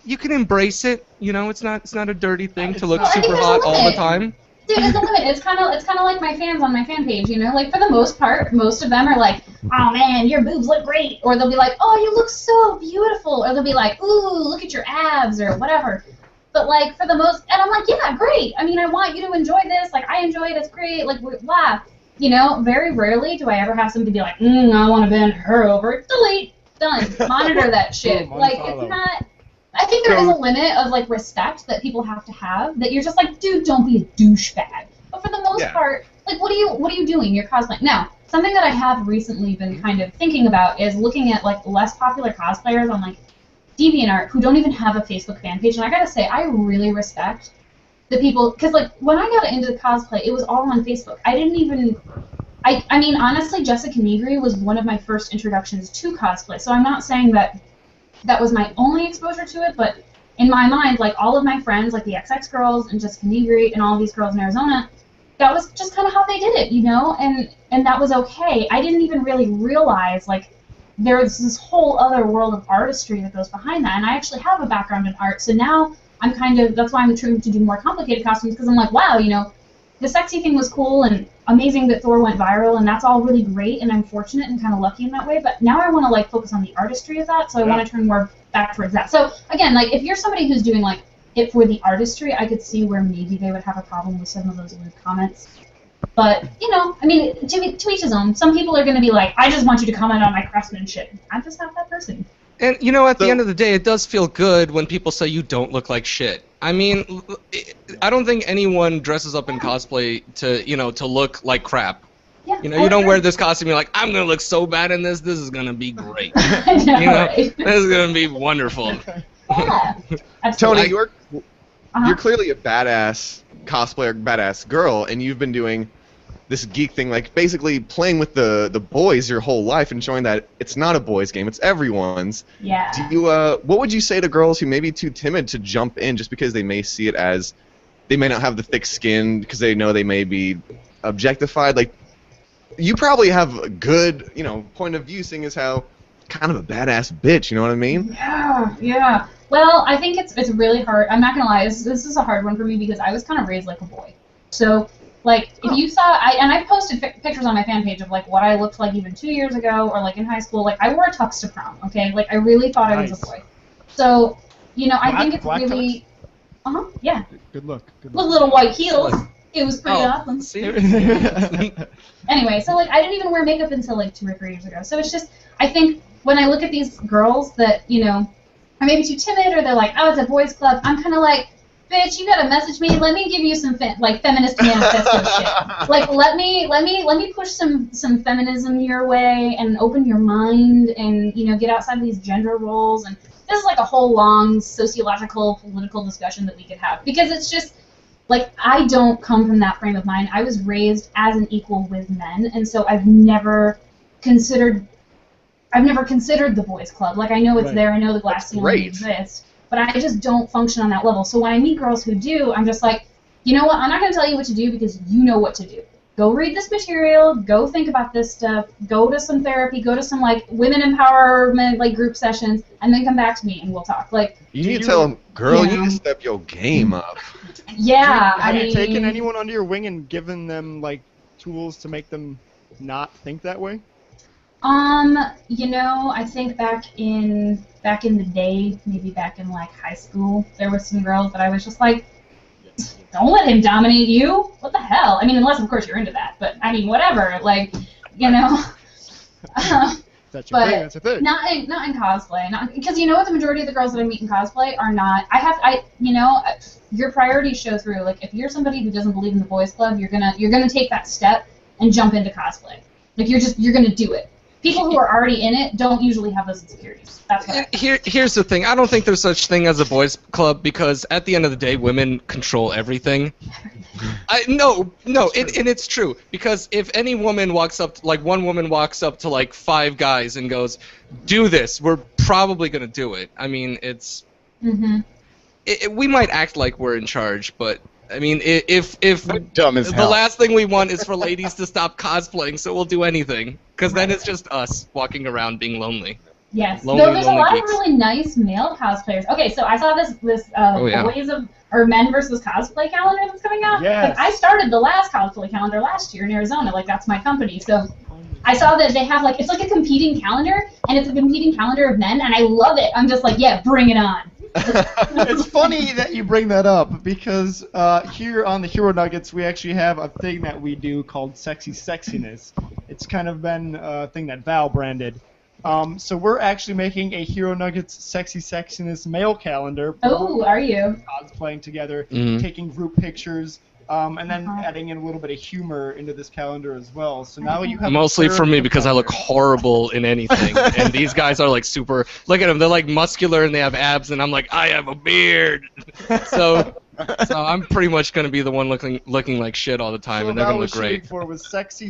you can embrace it. You know, it's not a dirty thing to look Well, I think super there's a hot all the limit. time. Dude, it's a limit. It's kind of like my fans on my fan page, you know? Like, for the most part, most of them are like, oh, man, your boobs look great. Or they'll be like, oh, you look so beautiful. Or they'll be like, ooh, look at your abs, or whatever. But, like, for the most, and I'm like, yeah, great. I mean, I want you to enjoy this. Like, I enjoy it. It's great. Like, blah. You know, very rarely do I ever have somebody be like, I want to bend her over. Delete. Done. Monitor that shit. Boom, Like, unfollow. it's not... I think there is a limit of, like, respect that people have to have, that you're just like, dude, don't be a douchebag. But for the most Yeah. part, like, what are you doing? You're cosplaying. Now, something that I have recently been kind of thinking about is looking at, like, less popular cosplayers on, like, DeviantArt who don't even have a Facebook fan page. And I gotta say, I really respect the people, because, like, when I got into cosplay, it was all on Facebook. I didn't even... I mean, honestly, Jessica Negri was one of my first introductions to cosplay, so I'm not saying that that was my only exposure to it, but in my mind, like, all of my friends, like the XX girls and Jessica Negri and all of these girls in Arizona, that was just kind of how they did it, you know, and that was okay. I didn't even really realize, like, there's this whole other world of artistry that goes behind that, and I actually have a background in art, so now I'm kind of, that's why I'm trying to do more complicated costumes, because I'm like, wow, you know, the sexy thing was cool and amazing that Thor went viral, and that's all really great, and I'm fortunate and kind of lucky in that way, but now I want to, like, focus on the artistry of that, so I want to turn more back towards that. So, again, like, if you're somebody who's doing, like, it for the artistry, I could see where maybe they would have a problem with some of those lewd comments. But, you know, I mean, to each his own. Some people are going to be like, I just want you to comment on my craftsmanship. I'm just not that person. And, you know, at the So- end of the day, it does feel good when people say you don't look like shit. I mean, I don't think anyone dresses up in cosplay to look like crap. Yeah. You know, you don't wear this costume, you're like, I'm going to look so bad in this is going to be great. I know, You know, right? this is going to be wonderful. Yeah. Absolutely. Tony, you're Uh-huh. clearly a badass cosplayer, badass girl, and you've been doing this geek thing, like basically playing with the boys your whole life and showing that it's not a boys' game, it's everyone's. Yeah. Do you what would you say to girls who may be too timid to jump in just because they may see it as they may not have the thick skin because they know they may be objectified? Like, you probably have a good, you know, point of view, seeing as how kind of a badass bitch, you know what I mean? Yeah, yeah. Well, I think it's really hard. I'm not gonna lie, this is a hard one for me because I was kind of raised like a boy. So, like, if you saw, I posted pictures on my fan page of, like, what I looked like even 2 years ago or, like, in high school. Like, I wore a tux to prom, okay? Like, I really thought I was Nice. a boy. So, you know, I think it's Black really... Uh-huh, yeah. Good look. Good With look. little white heels. It was pretty Oh, awesome. see? Anyway, so, like, I didn't even wear makeup until, like, 2 or 3 years ago. So it's just, I think when I look at these girls that, you know, are maybe too timid or they're like, oh, it's a boys' club, I'm kind of like, bitch, you gotta message me. Let me give you some feminist manifesto shit. Like, let me push some feminism your way and open your mind and, you know, get outside of these gender roles. And this is like a whole long sociological, political discussion that we could have, because it's just like, I don't come from that frame of mind. I was raised as an equal with men, and so I've never considered the boys' club. Like, I know it's there, I know the glass ceiling exists, but I just don't function on that level. So when I meet girls who do, I'm just like, you know what, I'm not going to tell you what to do because you know what to do. Go read this material, go think about this stuff, go to some therapy, go to some, like, women empowerment, like, group sessions, and then come back to me and we'll talk. Like, you need to tell them, girl, you need to step your game up. Yeah, Have you taken anyone under your wing and given them, like, tools to make them not think that way? You know, I think back in the day, maybe back in, like, high school, there were some girls that I was just like, don't let him dominate you. What the hell? I mean, unless, of course, you're into that. But, I mean, whatever. Like, you know. That's your thing. That's your thing. Not in cosplay. Because you know what? The majority of the girls that I meet in cosplay are not. Your priorities show through. Like, if you're somebody who doesn't believe in the boys' club, you're gonna take that step and jump into cosplay. Like, you're gonna do it. People who are already in it don't usually have those insecurities. That's what Here's the thing. I don't think there's such thing as a boys' club because at the end of the day, women control everything. No, and it's true because if any woman walks up, like one woman walks up to like 5 guys and goes, "Do this," we're probably gonna do it. I mean, it's. We might act like we're in charge, but. I mean, if dumb as the hell. last thing we want is for ladies to stop cosplaying, so we'll do anything. Because then it's just us walking around being lonely. Yes. Lonely, Though there's a lot geeks. of really nice male cosplayers. Okay, so I saw this boys of or men versus cosplay calendar that's coming out. Yes. Like, I started the last cosplay calendar last year in Arizona. Like, that's my company. So I saw that they have, like, it's like a competing calendar, and it's a competing calendar of men, and I love it. I'm just like, yeah, bring it on. It's funny that you bring that up because here on the Hero Nuggets we actually have a thing that we do called Sexy Sexiness. It's kind of been a thing that Val branded. So we're actually making a Hero Nuggets Sexy Sexiness mail calendar. Oh, are you? Cosplaying together, taking group pictures, and then adding in a little bit of humor into this calendar as well. So now you have Mostly for me because I look horrible in anything, and these guys are like super. Look at them; they're like muscular and they have abs, and I'm like, I have a beard. So I'm pretty much gonna be the one looking like shit all the time, and they're gonna look great. For was sexy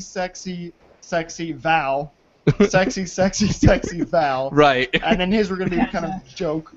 Val. Sexy Val. Right. And then his were gonna be kind of joke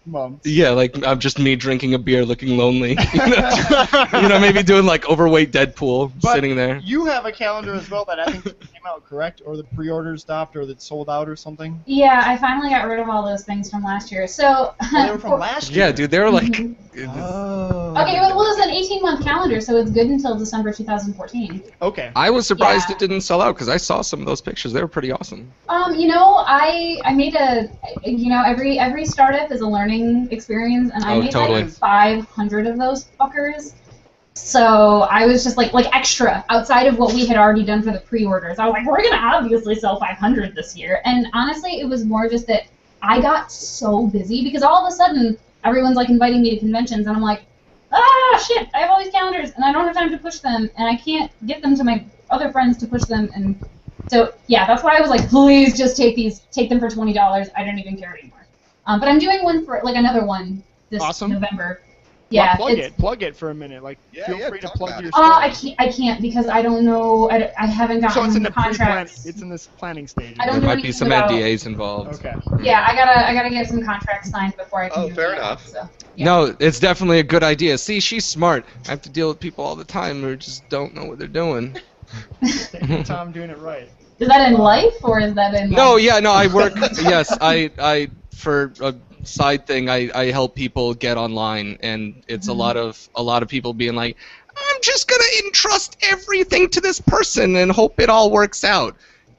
months. Yeah, like I'm just me drinking a beer, looking lonely. You know, maybe doing like overweight Deadpool, sitting there. You have a calendar as well that I think came out, correct? Or the pre-order stopped, or that sold out, or something. Yeah, I finally got rid of all those things from last year. So. They were from last year. Yeah, dude, they were like. Oh. Okay, well, it's an 18-month calendar, so it's good until December 2014. Okay. I was surprised it didn't sell out because I saw some of those pictures. They were pretty awesome. You know, I made every startup is a learning experience, and I made like 500 of those fuckers. So I was just like extra outside of what we had already done for the pre-orders. I was like, we're gonna obviously sell 500 this year, and honestly, it was more just that I got so busy because all of a sudden everyone's like inviting me to conventions, and I'm like, shit, I have all these calendars, and I don't have time to push them, and I can't get them to my other friends to push them, and so yeah, that's why I was like, please just take them for $20. I don't even care anymore. But I'm doing one for like another one this November. Yeah, plug it for a minute. Like, feel free to plug your stuff. I can't because I don't know. I haven't gotten so it's in the contracts. It's in this planning stage. I don't there know might be some NDAs involved. Okay. Yeah, I gotta get some contracts signed before I can. Oh, fair enough. So, yeah. No, it's definitely a good idea. See, she's smart. I have to deal with people all the time who just don't know what they're doing. Take your time doing it right. Is that in life or is that in? No, yeah, no. I work. Yes, I for a side thing. I help people get online, and it's a lot of people being like, I'm just gonna entrust everything to this person and hope it all works out,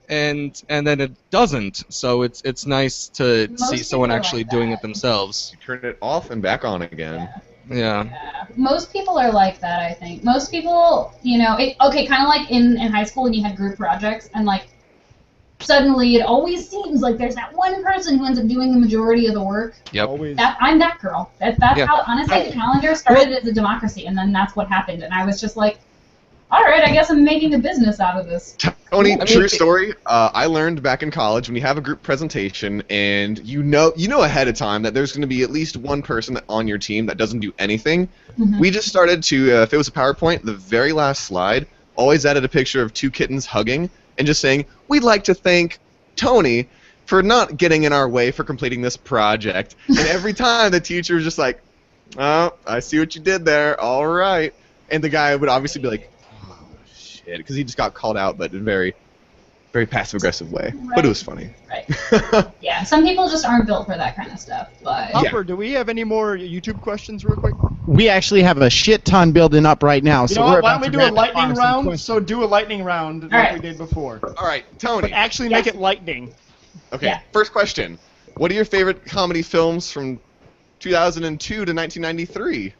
and then it doesn't. So it's nice to see someone actually doing it themselves. You turn it off and back on again. Yeah. Most people are like that, I think. Most people, you know, kind of like in high school when you had group projects, and like suddenly it always seems like there's that one person who ends up doing the majority of the work. Yep. I'm that girl. That's how, honestly, the calendar started as a democracy, and then that's what happened, and I was just like, All right, I guess I'm making a business out of this. Tony, true story. I learned back in college when you have a group presentation and you know ahead of time that there's going to be at least one person on your team that doesn't do anything. Mhm. We just started to, if it was a PowerPoint, the very last slide always added a picture of two kittens hugging and just saying, "We'd like to thank Tony for not getting in our way for completing this project." And every time the teacher was just like, "Oh, I see what you did there. All right." And the guy would obviously be like, because he just got called out, but in a very, very passive-aggressive way. Right. But it was funny. Right. Yeah, some people just aren't built for that kind of stuff, but... Hopper, do we have any more YouTube questions real quick? We actually have a shit ton building up right now. You So know we're what? Why about don't we to do a rapid lightning fire some round? questions. So do a lightning round like right. we did before. All right, Tony. But actually Yes. make it lightning. Okay, Yeah. first question. What are your favorite comedy films from 2002 to 1993?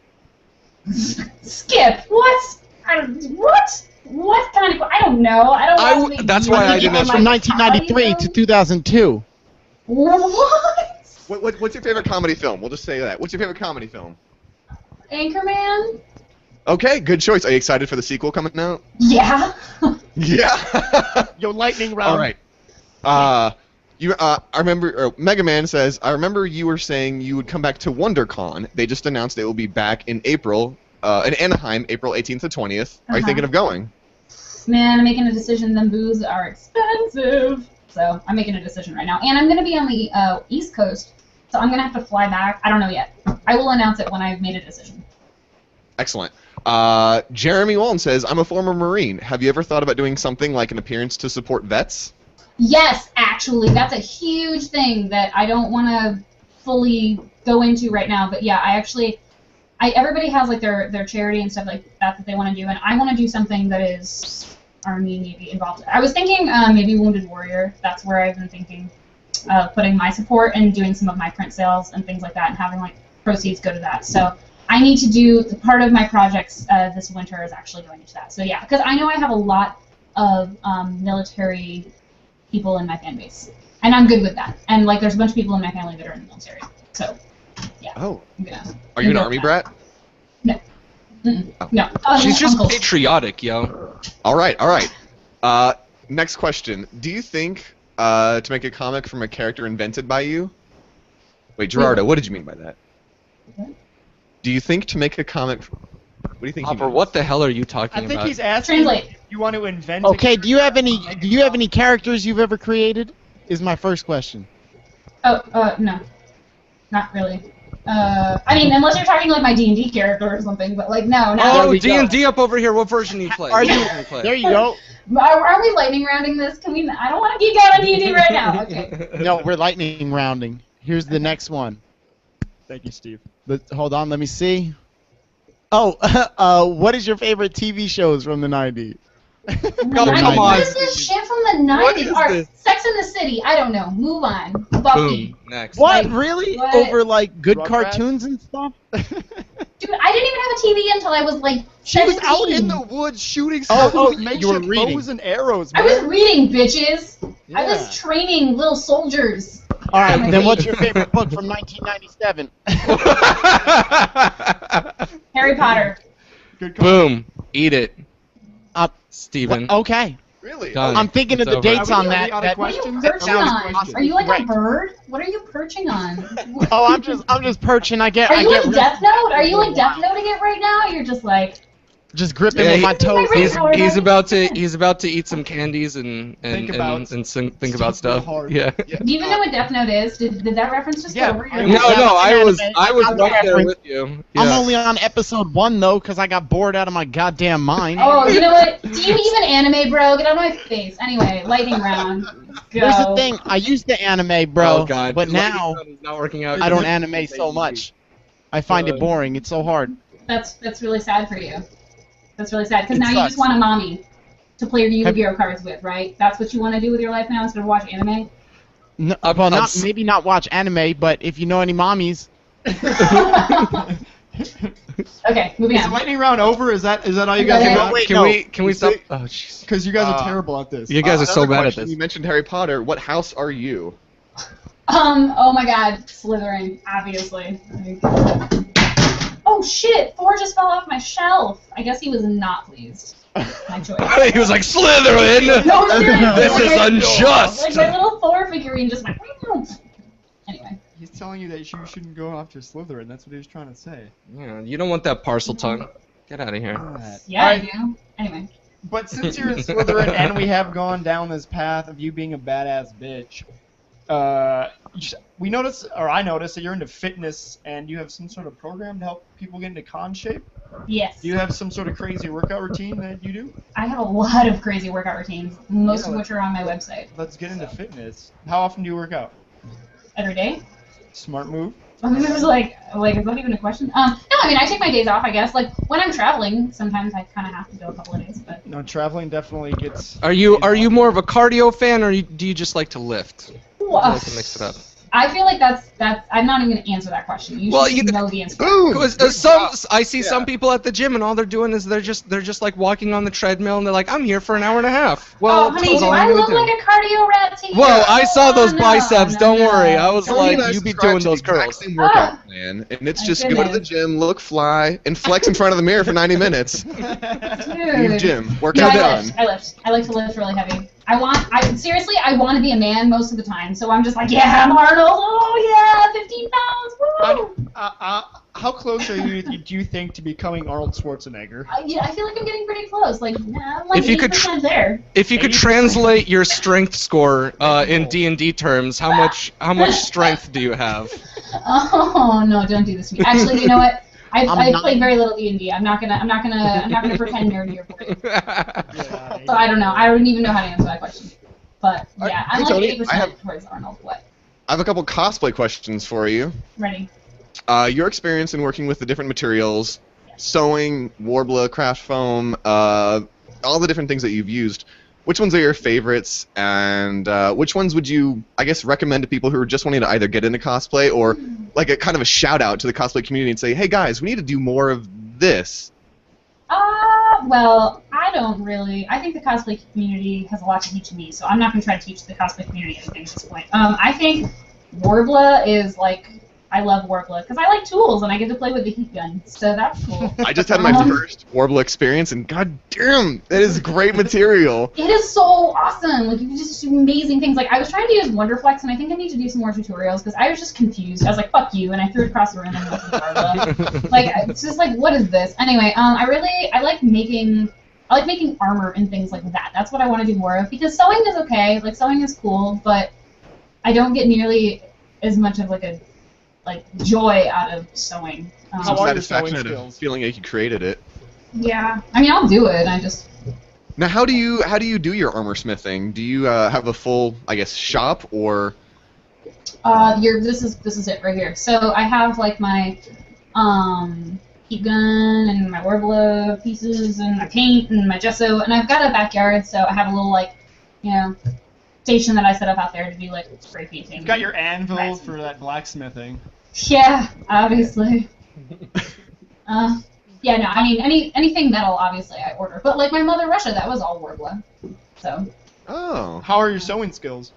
Skip, what? What? What kind of... I don't know. I don't watch any that's why I movies didn't or, answer. From like, 1993 to comedy 2002. films. What? What's your favorite comedy film? We'll just say that. What's your favorite comedy film? Anchorman? Okay, good choice. Are you excited for the sequel coming out? Yeah. Yeah. Yo, lightning round. All right. I remember. Mega Man says, "I remember you were saying you would come back to WonderCon. They just announced it will be back in April, in Anaheim, April 18th to 20th. Are you Uh-huh. thinking of going?" Man, I'm making a decision. Them booze are expensive. So I'm making a decision right now. And I'm going to be on the East Coast, so I'm going to have to fly back. I don't know yet. I will announce it when I've made a decision. Excellent. Jeremy Wallen says, "I'm a former Marine. Have you ever thought about doing something like an appearance to support vets?" Yes, actually, that's a huge thing that I don't want to fully go into right now. But yeah, everybody has like their charity and stuff like that they want to do, and I want to do something that is Army, Navy involved. I was thinking maybe Wounded Warrior. That's where I've been thinking putting my support and doing some of my print sales and things like that, and having like proceeds go to that. So I need to do part of my projects this winter is actually going into that. So yeah, because I know I have a lot of military people in my fan base, and I'm good with that. And like, there's a bunch of people in my family that are in the military. So yeah. Oh. I'm gonna Are you an go Army with that. brat? No. Mm-mm. No. She's just Uncle. patriotic, yo. All right. Next question. Do you think to make a comic from a character invented by you? Wait, Gerardo, what did you mean by that? What? Do you think to make a comic? What do you think? he Hopper, means? what the hell are you talking I think about? he's asking Translate. if you want to invent. Okay, do you have any characters you've ever created? Is my first question. Oh, no. Not really. I mean, unless you're talking like my D&D character or something, but like, no. Oh, we go. D&D up over here. What version do you play? Are What you? version do you play? There you go. Are we lightning rounding this? Can we? I don't want to geek out on D&D right now. Okay. No, we're lightning rounding. Here's the next one. Thank you, Steve. Hold on, let me see. Oh, what is your favorite TV shows from the 90s? No, come on. What is this shit from the 90s? What is Alright, this? Sex in the City. I don't know. Move on. Buffy. Boom. Next. What? Like, Really? what? Over like good Rugrats? cartoons and stuff? Dude, I didn't even have a TV until I was like 17. She was out in the woods shooting Oh, stuff with you were makeshift reading. bows and arrows, I man. was reading, bitches. I Yeah. was training little soldiers. All right, my then face. what's your favorite book from 1997? Harry Potter. Good call. Boom. Eat it, Uh, Steven. Okay. Really? Done. I'm thinking of It's the over. dates Are on we that. out of that What are you questions? perching Are we out of on? questions? Are you like Right. a bird? What are you perching on? Oh, I'm just perching. I get Are you real- like Death Note? Are you like Death Noting it right now? You're just like, just gripping Yeah, with my This is my toes. brain He's power, he's guys. about to eat some candies and Think about think about stuff real stuff. hard. Yeah. do you even know what Death Note is? Did that reference just Yeah, go over I your know. head? No, I was I'm right there referring- with you. I'm Yeah. only on episode 1 though, because I got bored out of my goddamn mind. Oh, you know what? Do you even anime, bro? Get out of my face. Anyway, lightning round. Go. Here's the thing. I used to anime, bro, Oh God. but Lightning now round is not working out. I don't anime so much. I find it boring. It's so hard. That's really sad for you. That's really sad because It now you sucks. just want a mommy to play Yu-Gi-Oh cards with, right? That's what you want to do with your life now instead of watch anime. No, I'm- well, I'm not s- maybe not watch anime, but if you know any mommies, Okay, moving Is on. lightning round over? Is that all you guys Okay. got? Wait, Can no. we stop? Oh jeez. Because you guys are terrible at this. You guys are so Another bad at question, this. You mentioned Harry Potter. What house are you? Oh my God, Slytherin, obviously. Oh oh shit, Thor just fell off my shelf. I guess he was not pleased. My choice. He was like, Slytherin! No, seriously. This is unjust! Like my little Thor figurine just went. Anyway. He's telling you that you shouldn't go after Slytherin. That's what he was trying to say. Yeah, you don't want that parcel tongue. Get out of here. Yeah, I do. Anyway. But since you're in Slytherin and we have gone down this path of you being a badass bitch, we noticed, or I noticed, that you're into fitness and you have some sort of program to help people get into con shape. Yes. Do you have some sort of crazy workout routine that you do? I have a lot of crazy workout routines, most of which are on my website. Let's get into fitness. How often do you work out? Every day. Smart move. I mean, it was like, is that even a question? No, I mean, I take my days off, I guess. Like, when I'm traveling, sometimes I kind of have to go a couple of days, but... No, traveling definitely gets... Are you more of a cardio fan, or do you just like to lift? Well, I like to mix it up. I feel like that's. I'm not even going to answer that question. You should know the answer. I see some people at the gym, and all they're doing is they're just like walking on the treadmill, and they're like, I'm here for an hour and a half. Well, oh, honey, do I look like a cardio rat to you? Well, I saw those biceps. Don't worry. I was Tony and I like, you be subscribe doing to those the exact curls. same workout plan, and it's just go to the gym, look fly, and flex in front of the mirror for 90 minutes. Dude. Gym, workout done. I lift. I like to lift really heavy. I want to be a man most of the time, so I'm just like, yeah, I'm Arnold. Oh yeah, 15 pounds. Woo! How close are you, do you think, to becoming Arnold Schwarzenegger? Yeah, I feel like I'm getting pretty close. Like, I'm like If you could 80% there. If you could translate your strength score in D&D terms, how much strength do you have? Oh no, don't do this to me. Actually, you know what? I played very little D&D. I'm not gonna pretend nerdy or boring. So I don't know. I don't even know how to answer that question. But yeah, I'm like Tony, 80% towards Arnold. What? I have a couple cosplay questions for you. Ready? Your experience in working with the different materials, sewing, Warbler, craft foam, all the different things that you've used. Which ones are your favorites, and which ones would you, I guess, recommend to people who are just wanting to either get into cosplay or like a kind of a shout out to the cosplay community and say, hey guys, we need to do more of this? Well, I don't really. I think the cosplay community has a lot to teach me, so I'm not going to try to teach the cosplay community anything at this point. I think Warbler is like. I love Warbler because I like tools and I get to play with the heat gun, so that's cool. I just had my first Warbler experience, and god damn, that is great material. It is so awesome. Like you can just do amazing things. Like I was trying to use Wonderflex, and I think I need to do some more tutorials because I was just confused. I was like, "Fuck you," and I threw it across the room and went to Warbler. Like it's just like, what is this? Anyway, I like making armor and things like that. That's what I want to do more of because sewing is okay. Like sewing is cool, but I don't get nearly as much of like joy out of sewing. How are your Satisfaction sewing out of skills? feeling like you created it. Yeah, I mean I'll do it. I just. Now, how do you do your armor smithing? Do you have a full, I guess, shop or? This is it right here. So I have like my heat gun and my Warbler pieces and my paint and my gesso, and I've got a backyard, so I have a little station that I set up out there to do like spray painting. You've got your anvil for that blacksmithing. Yeah, obviously. Yeah, no, I mean anything metal, obviously I order. But like my Mother Russia, that was all Warbler. So. Oh. How are your sewing skills?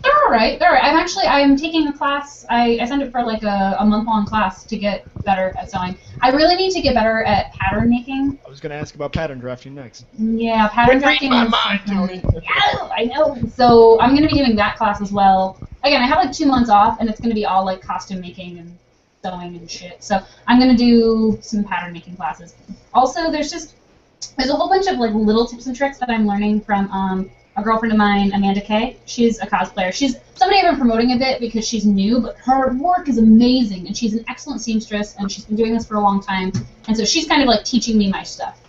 They're alright. I'm taking a class. I signed up for like a month-long class to get better at sewing. I really need to get better at pattern making. I was going to ask about pattern drafting next. Yeah, pattern drafting is Tony. Yeah, I know. So I'm going to be doing that class as well. Again, I have like 2 months off, and it's going to be all like costume making and sewing and shit. So I'm going to do some pattern making classes. Also, there's a whole bunch of like little tips and tricks that I'm learning from a girlfriend of mine, Amanda Kay. She's a cosplayer. She's somebody I've been promoting a bit because she's new, but her work is amazing, and she's an excellent seamstress, and she's been doing this for a long time, and so she's kind of like teaching me my stuff.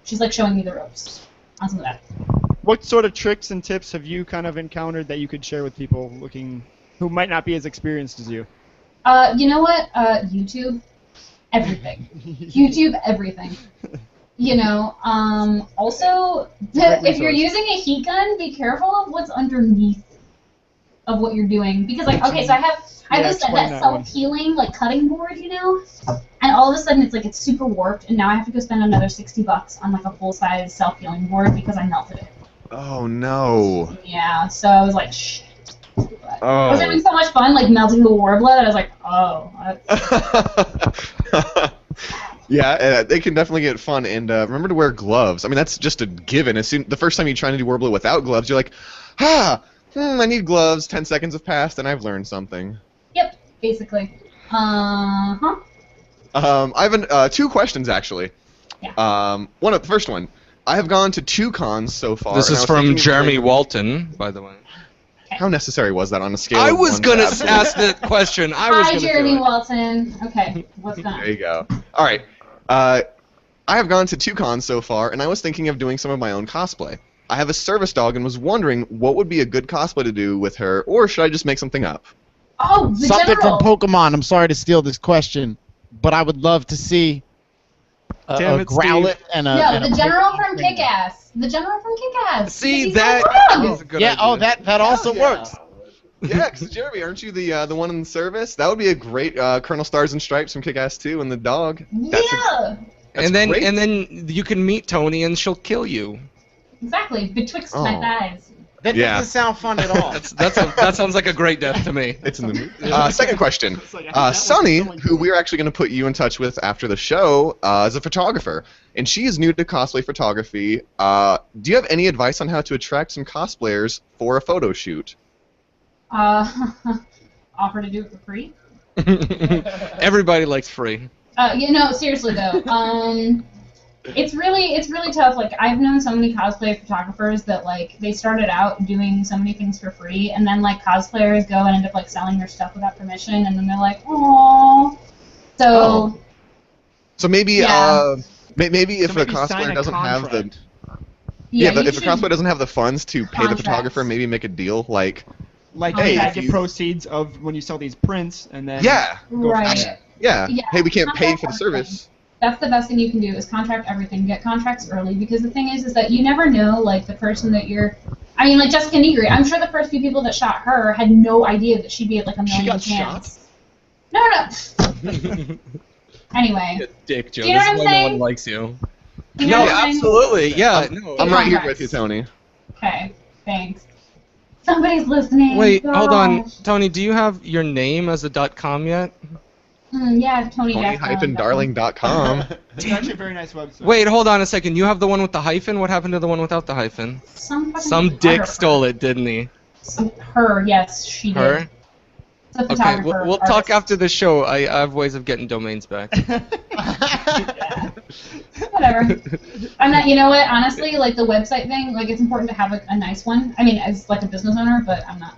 She's like showing me the ropes on some of that. What sort of tricks and tips have you kind of encountered that you could share with people who might not be as experienced as you? You know what? YouTube. Everything. YouTube, everything. You know, also, if you're using a heat gun, be careful of what's underneath of what you're doing. Because, like, okay, so I have this that self-healing, like, cutting board, you know? And all of a sudden, it's super warped, and now I have to go spend another $60 on, like, a full-size self-healing board because I melted it. Oh, no. Yeah, so I was like, shit. But I was Oh. having so much fun, like, melting the Warbler, that I was like, oh. Yeah, they can definitely get fun, and remember to wear gloves. I mean, that's just a given. The first time you try to do Warbler without gloves, you're like, I need gloves. 10 seconds have passed, and I've learned something. Yep, basically. I have 2 questions, actually. Yeah. The first one. I have gone to 2 cons so far. This and I is was from thinking, Jeremy Walton, by the way. How necessary was that on a scale I of was 1 gonna to ask that question. Hi, Jeremy Walton. Okay, what's going There on? you go. All right. I have gone to 2 cons so far, and I was thinking of doing some of my own cosplay. I have a service dog and was wondering what would be a good cosplay to do with her, or should I just make something up? Oh, the Something general. from Pokemon. I'm sorry to steal this question, but I would love to see a Growlithe and a. No, and the a general Pokemon from thing. Kick-Ass. The general from Kick-Ass. See, He's that my dog. is a good Yeah. idea. Oh, that also yeah. works. Yeah, because Jeremy, aren't you the one in the service? That would be a great Colonel Stars and Stripes from Kick-Ass 2 and the dog. That's Yeah. great. And then you can meet Tony and she'll kill you. Exactly. Betwixt my Oh. thighs. That Yeah. doesn't sound fun at all. That sounds like a great death to me. It's in the movie. Second question. It's like, I think that Sunny, one's who we're actually going to put you in touch with after the show, is a photographer, and she is new to cosplay photography. Do you have any advice on how to attract some cosplayers for a photo shoot? Offer to do it for free. Everybody likes free. Seriously though, it's really tough. Like, I've known so many cosplay photographers that, like, they started out doing so many things for free, and then, like, cosplayers go and end up, like, selling their stuff without permission, and then they're like, "Aww." So. So maybe Yeah. maybe if So the maybe sign cosplayer a doesn't have the contract. Yeah, but you if the should- cosplayer doesn't have the funds to pay the Contracts. photographer, maybe make a deal like Like, Hey, hey, I if get you- proceeds of when you sell these prints, and then yeah, go from Right. there. yeah. Yeah, Hey, we can't pay contract for the everything. service. That's the best thing you can do is contract everything. Get contracts early, because the thing is that you never know, like, the person that you're. I mean, like Jessica Negri. I'm sure the first few people that shot her had no idea that she'd be at like a million She got fans. No. Anyway, Dick Joe. Do you know This what is I'm why no saying? one likes you. you know No, what I'm saying? absolutely. Yeah. No. I'm right here Contracts. with you, Tony. Okay, thanks. Somebody's listening. Wait, Oh. hold on, Tony. Do you have your name as a .com yet? Yeah, Tony. Tony-darling.com. It's actually a very nice website. Wait, hold on a second. You have the one with the hyphen. What happened to the one without the hyphen? Some Some dick stole it, didn't he? Her, yes, she did. Her? It's a Okay, photographer. we'll talk artist. after the show. I have ways of getting domains back. Whatever. I'm not. You know what? Honestly, like the website thing, like it's important to have a nice one. I mean, as like a business owner, but I'm not.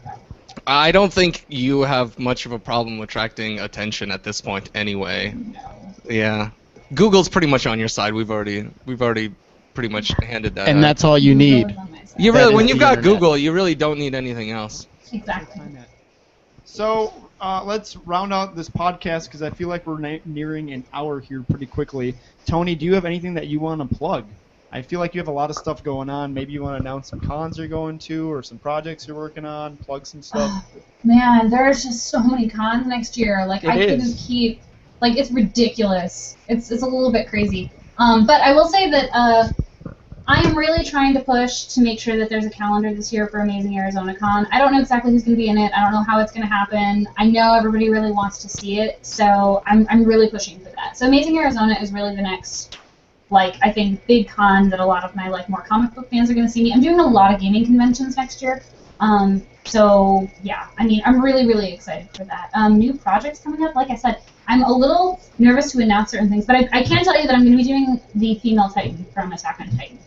I don't think you have much of a problem attracting attention at this point, anyway. No. Yeah, Google's pretty much on your side. We've already pretty much handed that. And out. that's all you need. You That really, is when the you've got internet. Google, you really don't need anything else. Exactly. So let's round out this podcast because I feel like we're nearing an hour here pretty quickly. Tony, do you have anything that you want to plug? I feel like you have a lot of stuff going on. Maybe you want to announce some cons you're going to or some projects you're working on, plug some stuff. Man, there's just so many cons next year. Like I couldn't keep. Like it's ridiculous. It's a little bit crazy. But I will say that I am really trying to push to make sure that there's a calendar this year for Amazing Arizona Con. I don't know exactly who's going to be in it. I don't know how it's going to happen. I know everybody really wants to see it, so I'm really pushing for that. So Amazing Arizona is really the next, like, I think, big con that a lot of my, like, more comic book fans are going to see me. I'm doing a lot of gaming conventions next year. So, yeah, I mean, I'm really, really excited for that. New projects coming up, like I said, I'm a little nervous to announce certain things, but I can tell you that I'm going to be doing the female Titan from Attack on Titan.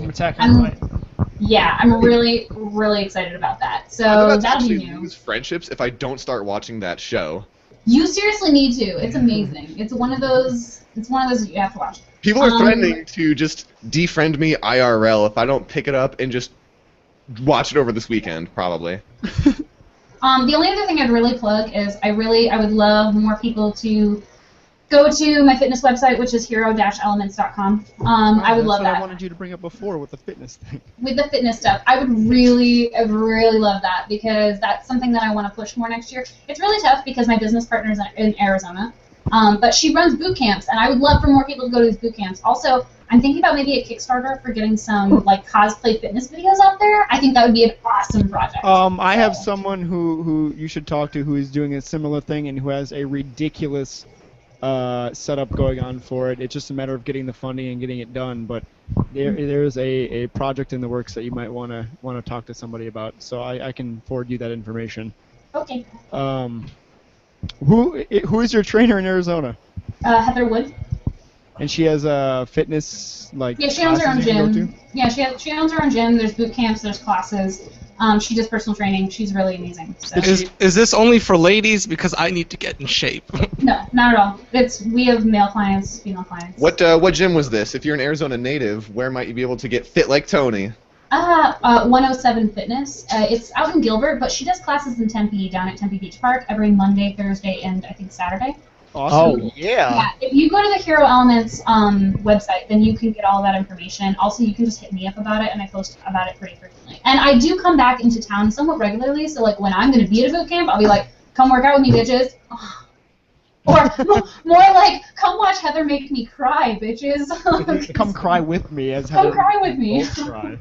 Attack on Titan. Yeah, I'm really, really excited about that. I'm So about to that'll be actually new. lose friendships if I don't start watching that show. You seriously need to. It's amazing. It's one of those. It's one of those that you have to watch. People are threatening to just defriend me IRL if I don't pick it up and just watch it over this weekend, probably. The only other thing I'd really plug is I would love more people to go to my fitness website, which is hero-elements.com. I would love That's what I that. wanted you to bring up before with the fitness thing. With the fitness stuff, I would really love that because that's something that I want to push more next year. It's really tough because my business partner is in Arizona, but she runs boot camps, and I would love for more people to go to these boot camps. Also, I'm thinking about maybe a Kickstarter for getting some like cosplay fitness videos out there. I think that would be an awesome project. I have someone who you should talk to who is doing a similar thing and who has a ridiculous setup going on for it. It's just a matter of getting the funding and getting it done. But there's a project in the works that you might want to talk to somebody about. So I can forward you that information. Okay. Who is your trainer in Arizona? Heather Wood. And she has a fitness Yeah, she owns her own classes you can go gym. to? Yeah, she owns her own gym. There's boot camps. There's classes. She does personal training. She's really amazing. So. Is this only for ladies? Because I need to get in shape. No, not at all. We have male clients, female clients. What gym was this? If you're an Arizona native, where might you be able to get fit like Tony? 107 Fitness. It's out in Gilbert, but she does classes in Tempe, down at Tempe Beach Park, every Monday, Thursday, and I think Saturday. Awesome. Oh, yeah. Yeah, if you go to the Hero Elements website, then you can get all that information. Also, you can just hit me up about it, and I post about it pretty frequently. And I do come back into town somewhat regularly, so like when I'm going to be at a boot camp, I'll be like, come work out with me, bitches. Or more like, come watch Heather make me cry, bitches. Come cry with me as Come Heather cry with me. both cry.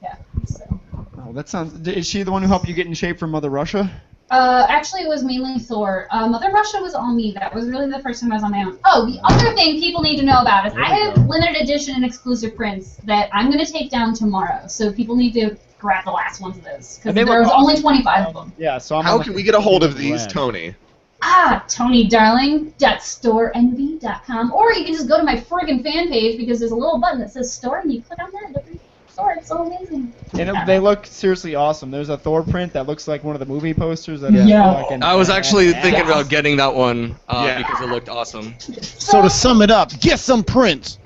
Yeah, so. Oh, that sounds. Is she the one who helped you get in shape for Mother Russia? Actually, it was mainly Thor. Mother Russia was all me. That was really the first time I was on my own. Oh, the other thing people need to know about is I have limited edition and exclusive prints that I'm going to take down tomorrow. So people need to grab the last ones of those. Because there's only 25 of them. Yeah, so How can we get a hold of these, Tony? TonyDarling.storeenvy.com. Or you can just go to my friggin' fan page because there's a little button that says store and you click on that. Store, it's so amazing. And they look seriously awesome. There's a Thor print that looks like one of the movie posters. That I was actually thinking about getting that one because it looked awesome. So to sum it up, get some prints.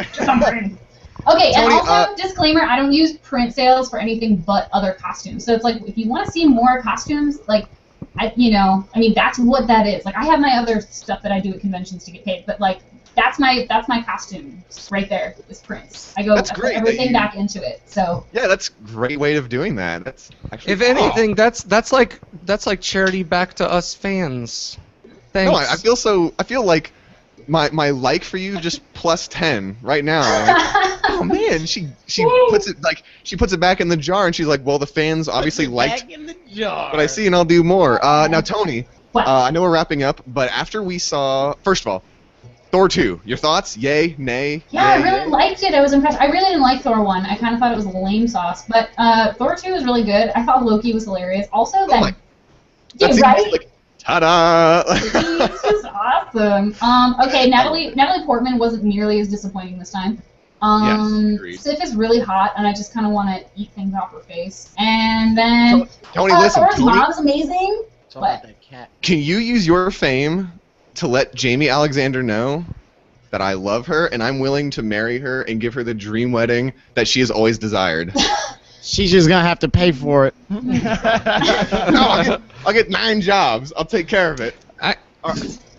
Okay, Tony, and also, disclaimer, I don't use print sales for anything but other costumes. So it's like, if you want to see more costumes, like, that's what that is. Like, I have my other stuff that I do at conventions to get paid, but, like, that's my costume right there, is prints. I That's great that everything you- back into it, so. Yeah, that's a great way of doing that. That's actually If anything, that's like charity back to us fans. Thanks. No, I feel like my like for you just plus 10 right now. Like, oh man, she puts it back in the jar and she's like, well, the fans obviously liked what I see and I'll do more. Now Tony, What? I know we're wrapping up, but after we saw, first of all, Thor 2, your thoughts? Yay, nay? Yeah, yay, I really yay? liked it. I was impressed. I really didn't like Thor 1. I kind of thought it was lame sauce. But Thor 2 was really good. I thought Loki was hilarious. Also, Oh my- dude, seems right? like, ta-da! He's just awesome. Okay, Natalie Portman wasn't nearly as disappointing this time. Yes, agreed. Sif is really hot, and I just kind of want to eat things off her face. And then Tony, listen, Thor's Tony, mom's amazing. But can you use your fame to let Jamie Alexander know that I love her and I'm willing to marry her and give her the dream wedding that she has always desired? She's just gonna have to pay for it. No, I'll get 9 jobs. I'll take care of it.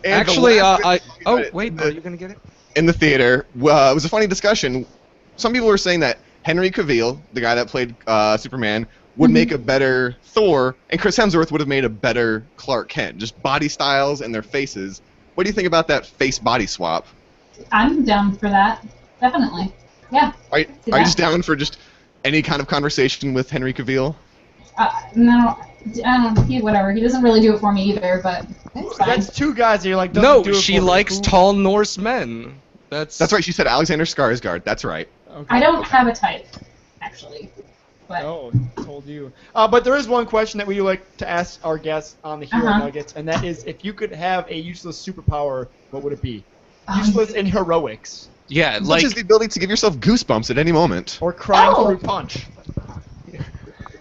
Actually, are you in gonna get it? the theater, it was a funny discussion. Some people were saying that Henry Cavill, the guy that played Superman, would make a better Thor, and Chris Hemsworth would have made a better Clark Kent. Just body styles and their faces. What do you think about that face-body swap? I'm down for that. Definitely. Yeah. Are you just down for just any kind of conversation with Henry Cavill? No, I don't. Whatever. He doesn't really do it for me either, but it's fine. That's two guys that you're like. No, do it she for me. likes tall Norse men. That's right. She said Alexander Skarsgård. That's right. Okay. I don't have a type, actually. But Oh, told you. But there is one question that we like to ask our guests on the Hero Nuggets, and that is, if you could have a useless superpower, what would it be? Useless in heroics, Yeah, Which like is the ability to give yourself goosebumps at any moment. or crying Oh. through punch.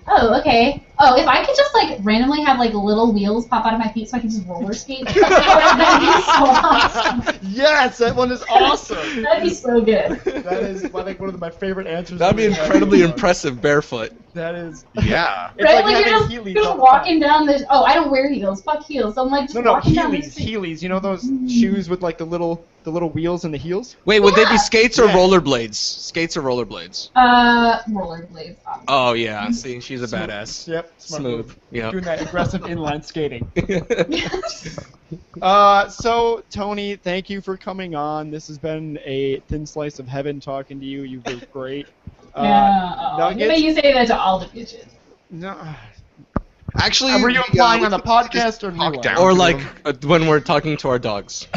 Oh, okay. Oh, if I could just like randomly have like little wheels pop out of my feet so I could just roller skate, that'd be so awesome. Yes, that one is awesome. That'd be so good. That is, I think, one of my favorite answers. that'd be we've had. incredibly impressive barefoot. That is. Yeah. It's Right? like Like having you're Heelys just all the walking time. down the. Oh, I don't wear heels. Fuck heels. So I'm like just No, walking down the street. Heelys. You know those shoes with like the little wheels in the heels? Wait, would they Yeah. be skates or Yeah. rollerblades? Skates or rollerblades? Rollerblades. Obviously. Oh yeah, see, she's a badass. Yep. Smart Smooth. move. Yeah. Doing that aggressive inline skating. So, Tony, thank you for coming on. This has been a thin slice of heaven talking to you. You've been great. Yeah. You Nuggets? say that to all the bitches. No. Actually, Were you we, implying on we the just podcast or in talk real down life? Or to like him. when we're talking to our dogs.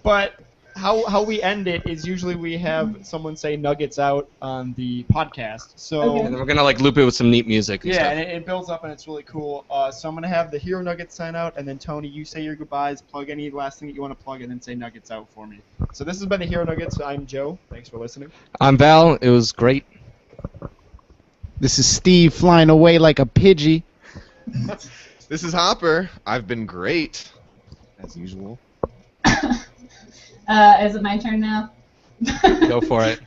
But how we end it is usually we have someone say nuggets out on the podcast. So Okay. And then we're gonna like loop it with some neat music and yeah, stuff. and it builds up and it's really cool. So I'm gonna have the hero nuggets sign out, and then Tony, you say your goodbyes, plug any last thing that you want to plug, and then say nuggets out for me. So this has been the hero nuggets. I'm Joe. Thanks for listening. I'm Val. It was great. This is Steve flying away like a Pidgey. This is Hopper. I've been great, as usual. Is it my turn now? Go for it.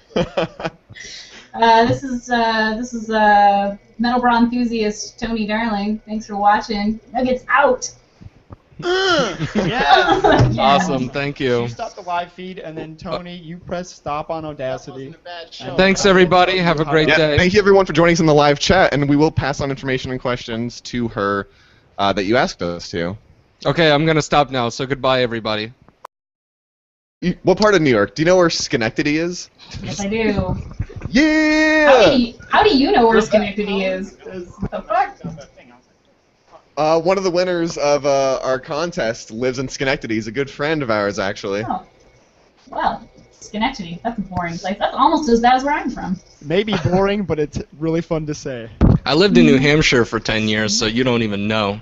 This is Metal Bra enthusiast Tony Darling. Thanks for watching. Nuggets out. Yes. Yeah. Awesome. Thank You you. stop the live feed, and then Tony, you press stop on Audacity. Thanks everybody. Have a great Yeah, day. thank you everyone for joining us in the live chat, and we will pass on information and questions to her that you asked us to. Okay, I'm gonna stop now. So goodbye, everybody. What part of New York? Do you know where Schenectady is? Yes, I do. Yeah! How do you know where Schenectady is? The fuck? One of the winners of our contest lives in Schenectady. He's a good friend of ours, actually. Oh. Well, Schenectady. That's a boring place. That's almost as bad as where I'm from. Maybe boring, but it's really fun to say. I lived in New Hampshire for 10 years, so you don't even know.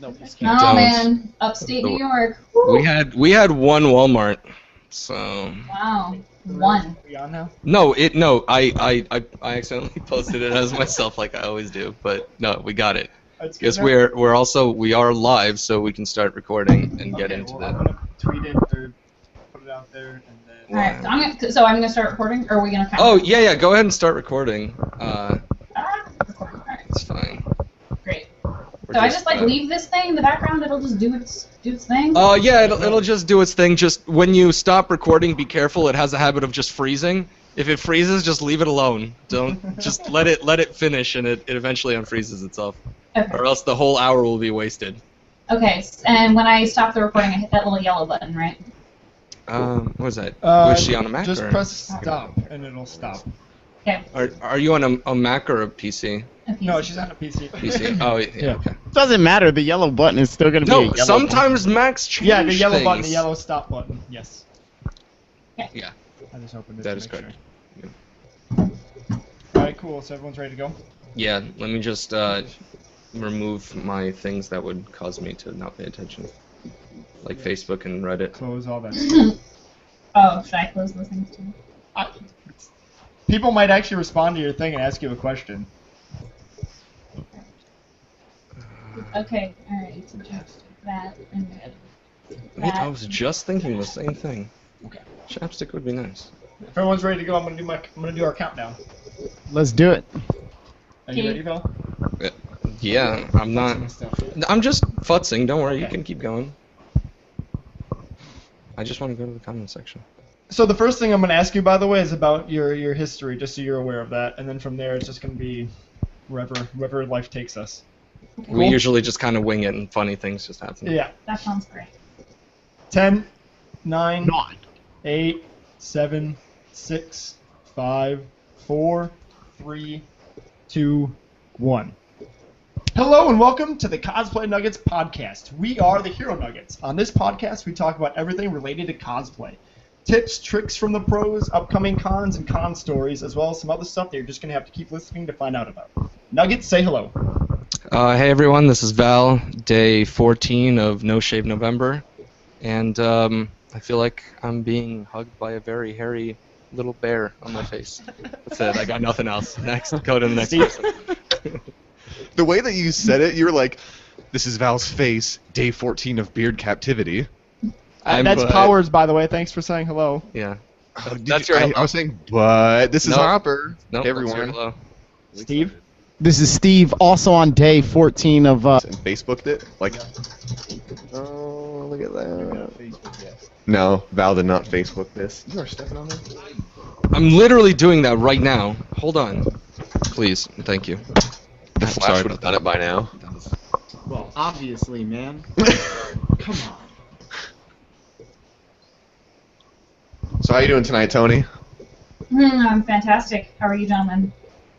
Oh Don't. man, upstate New York. Woo. We had one Walmart, so Wow. One. Are we on now? I accidentally posted it as myself like I always do, but no, we got it. That's Because good we are live, so we can start recording and get into I'm that. gonna tweet it or put it out there, and then. All right. So I'm gonna start recording, or are we gonna? Count? Oh yeah, go ahead and start recording. Recording. All right. It's fine. Great. We're So I just like leave this thing in the background. It'll just do its thing. Oh yeah, it'll just do its thing. Just when you stop recording, be careful. It has a habit of just freezing. If it freezes, just leave it alone. Don't just let it finish, and it eventually unfreezes itself. Okay. Or else the whole hour will be wasted. Okay. And when I stop the recording, I hit that little yellow button, right? What was that? Was she on a Mac? Just or? press stop, and it'll stop. Okay. Are you on a Mac or a PC? No, she's on a PC. PC. Oh yeah. Yeah. Okay. Doesn't matter. The yellow button is still going to be a No, yellow sometimes Macs change Yeah, the yellow things. button, the yellow stop button. Yes. Yeah. I just opened it. That to is make correct. Sure. All right, cool. So everyone's ready to go. Yeah. Let me just remove my things that would cause me to not pay attention, like Facebook and Reddit. Close all that stuff. Oh, should I close those things too? People might actually respond to your thing and ask you a question. Okay. All right. So just that and Wait, I that. was just thinking the same thing. Chapstick would be nice. If everyone's ready to go, I'm gonna do our countdown. Let's do it. Are you ready, Phil? Yeah, I'm not. I'm just futzing. Don't worry, you can keep going. I just want to go to the comment section. So the first thing I'm gonna ask you, by the way, is about your history, just so you're aware of that, and then from there it's just gonna be wherever life takes us. We Cool. usually just kind of wing it, and funny things just happen. Yeah. That sounds great. 10, 9, 8, 7, 6, 5, 4, 3, 2, 1. Hello and welcome to the Cosplay Nuggets podcast. We are the Hero Nuggets. On this podcast, we talk about everything related to cosplay. Tips, tricks from the pros, upcoming cons and con stories, as well as some other stuff that you're just going to have to keep listening to find out about. Nuggets, say hello. Hey everyone, this is Val, day 14 of No Shave November, and I feel like I'm being hugged by a very hairy little bear on my face. That's it, I got nothing else. Next, go to the next person. The way that you said it, you were like, this is Val's face, day 14 of beard captivity. That's Powers, by the way. Thanks for saying hello. Yeah. Oh, That's your hello. I was saying, but this is Nope. Hopper. Nope, Hey, that's your everyone. hello. Steve? This is Steve, also on day 14 of. And Facebooked it? Like, oh, look at that. No, Val did not Facebook this. You are stepping on it? I'm literally doing that right now. Hold on. Please, thank you. The Flash would have done it by now. Well, obviously, man. Come on. So how you doing tonight, Tony? I'm fantastic. How are you, gentlemen?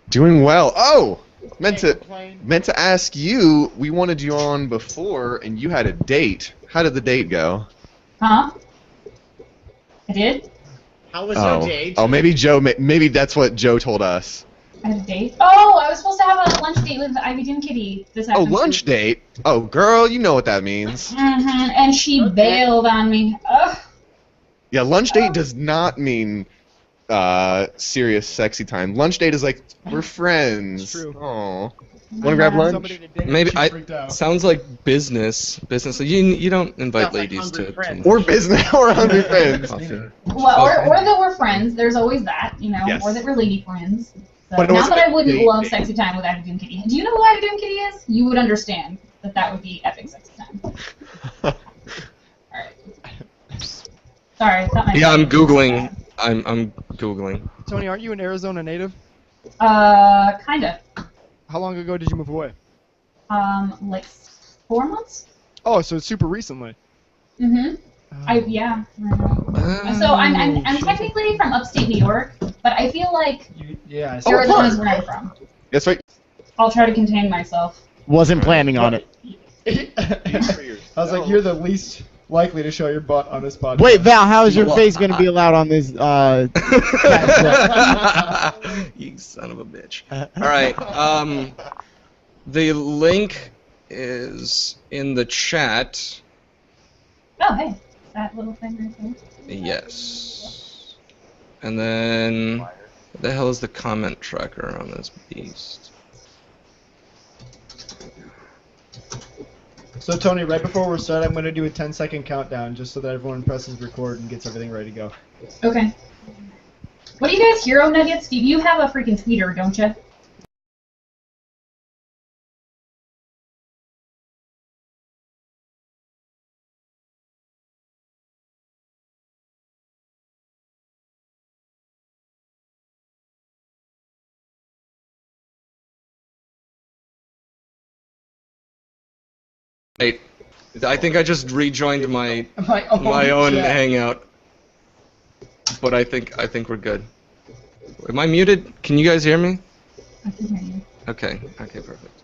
Doing well. Oh! meant to ask you. We wanted you on before, and you had a date. How did the date go? Huh? I did? How was your date? Oh, maybe Joe. Maybe that's what Joe told us. I had a date? Oh, I was supposed to have a lunch date with Ivy Doom Kitty this Oh, afternoon. lunch date. Oh, girl, you know what that means. And she bailed on me. Ugh. Yeah, lunch date does not mean serious sexy time. Lunch date is like we're friends. It's true. Oh, want to grab lunch? Somebody to date, Maybe she freaked out. sounds like business. You don't invite Sounds like ladies hungry to friends. Or business, or hungry friends. coffee. Well, or that we're friends. There's always that, you know, Yes. or that we're lady friends. So, But it not wasn't that I a wouldn't date love date. sexy time with Ivy Doom Kitty. Do you know who Ivy Doom Kitty is? You would understand that would be epic sexy time. Alright. Sorry, I thought my Yeah, I'm phone was googling. I'm googling. Tony, aren't you an Arizona native? bad. Kinda. How long ago did you move away? Like 4 months? Oh, so it's super recently. Mm-hmm. Yeah. So I'm technically from upstate New York, but I feel like Yeah, I see. Arizona is where I'm from. That's right. I'll try to contain myself. Wasn't planning on it. I was like, you're the least likely to show your butt on this podcast. Wait, Val, how is your face going to be allowed on this? You son of a bitch. Alright, the link is in the chat. Oh, hey. That little thing right there. Yes. And then, what the hell is the comment tracker on this beast? So, Tony, right before we start, I'm going to do a 10-second countdown just so that everyone presses record and gets everything ready to go. Okay. What do you guys, Hero Nuggets? You have a freaking tweeter, don't you? Wait, I think I just rejoined my My own chat. hangout. But I think we're good. Am I muted? Can you guys hear me? I can hear you. Okay, perfect.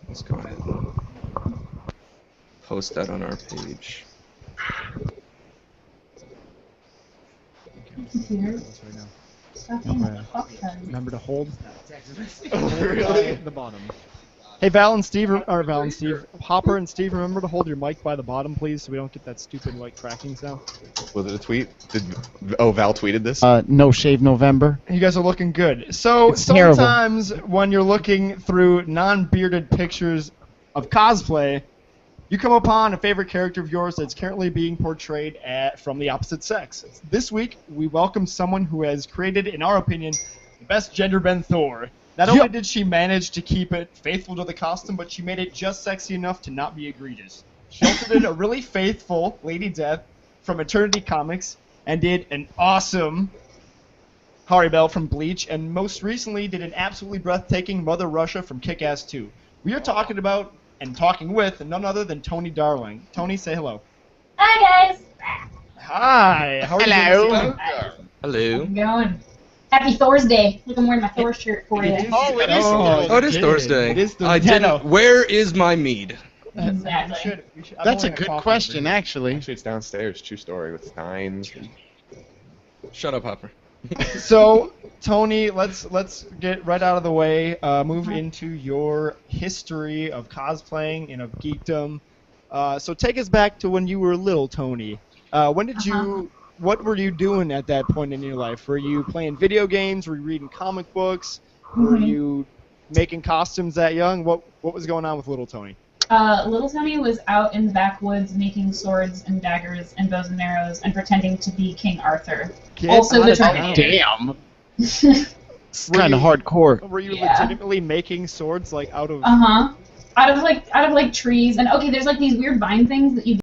Let's go ahead and post that on our page. Computer. Stop being a fuckhead. Remember to hold Really? the bottom. Hey, Val and Steve, Hopper and Steve, remember to hold your mic by the bottom, please, so we don't get that stupid like cracking sound. Was it a tweet? Val tweeted this? No Shave November. You guys are looking good. So It's terrible. sometimes when you're looking through non-bearded pictures of cosplay, you come upon a favorite character of yours that's currently being portrayed from the opposite sex. This week, we welcome someone who has created, in our opinion, the best gender bend Thor. Not only did she manage to keep it faithful to the costume, but she made it just sexy enough to not be egregious. She also did a really faithful Lady Death from Eternity Comics and did an awesome Haribel from Bleach, and most recently did an absolutely breathtaking Mother Russia from Kick-Ass 2. We are talking about and talking with none other than Tony Darling. Tony, say hello. Hi, guys. Hi. How are you? Hello. doing? Hello. How's it going? Happy Thor's Day. Look, I'm wearing my Thor shirt for you. Oh, it is. Oh, it is Thursday. It is Thursday. I didn't. No. Where is my mead? Exactly. That's a good question, actually. Actually, it's downstairs. True story with signs. Shut up, Hopper. So, Tony, let's get right out of the way. Move into your history of cosplaying and of geekdom. So take us back to when you were little, Tony. When did you? What were you doing at that point in your life? Were you playing video games? Were you reading comic books? Were you making costumes that young? What was going on with little Tony? Little Tony was out in the backwoods making swords and daggers and bows and arrows and pretending to be King Arthur. Get Also out the of town. Terminator. Damn. It's kind of hardcore. Were you Yeah. legitimately making swords like out of? Out of like trees, and okay, there's like these weird vine things that you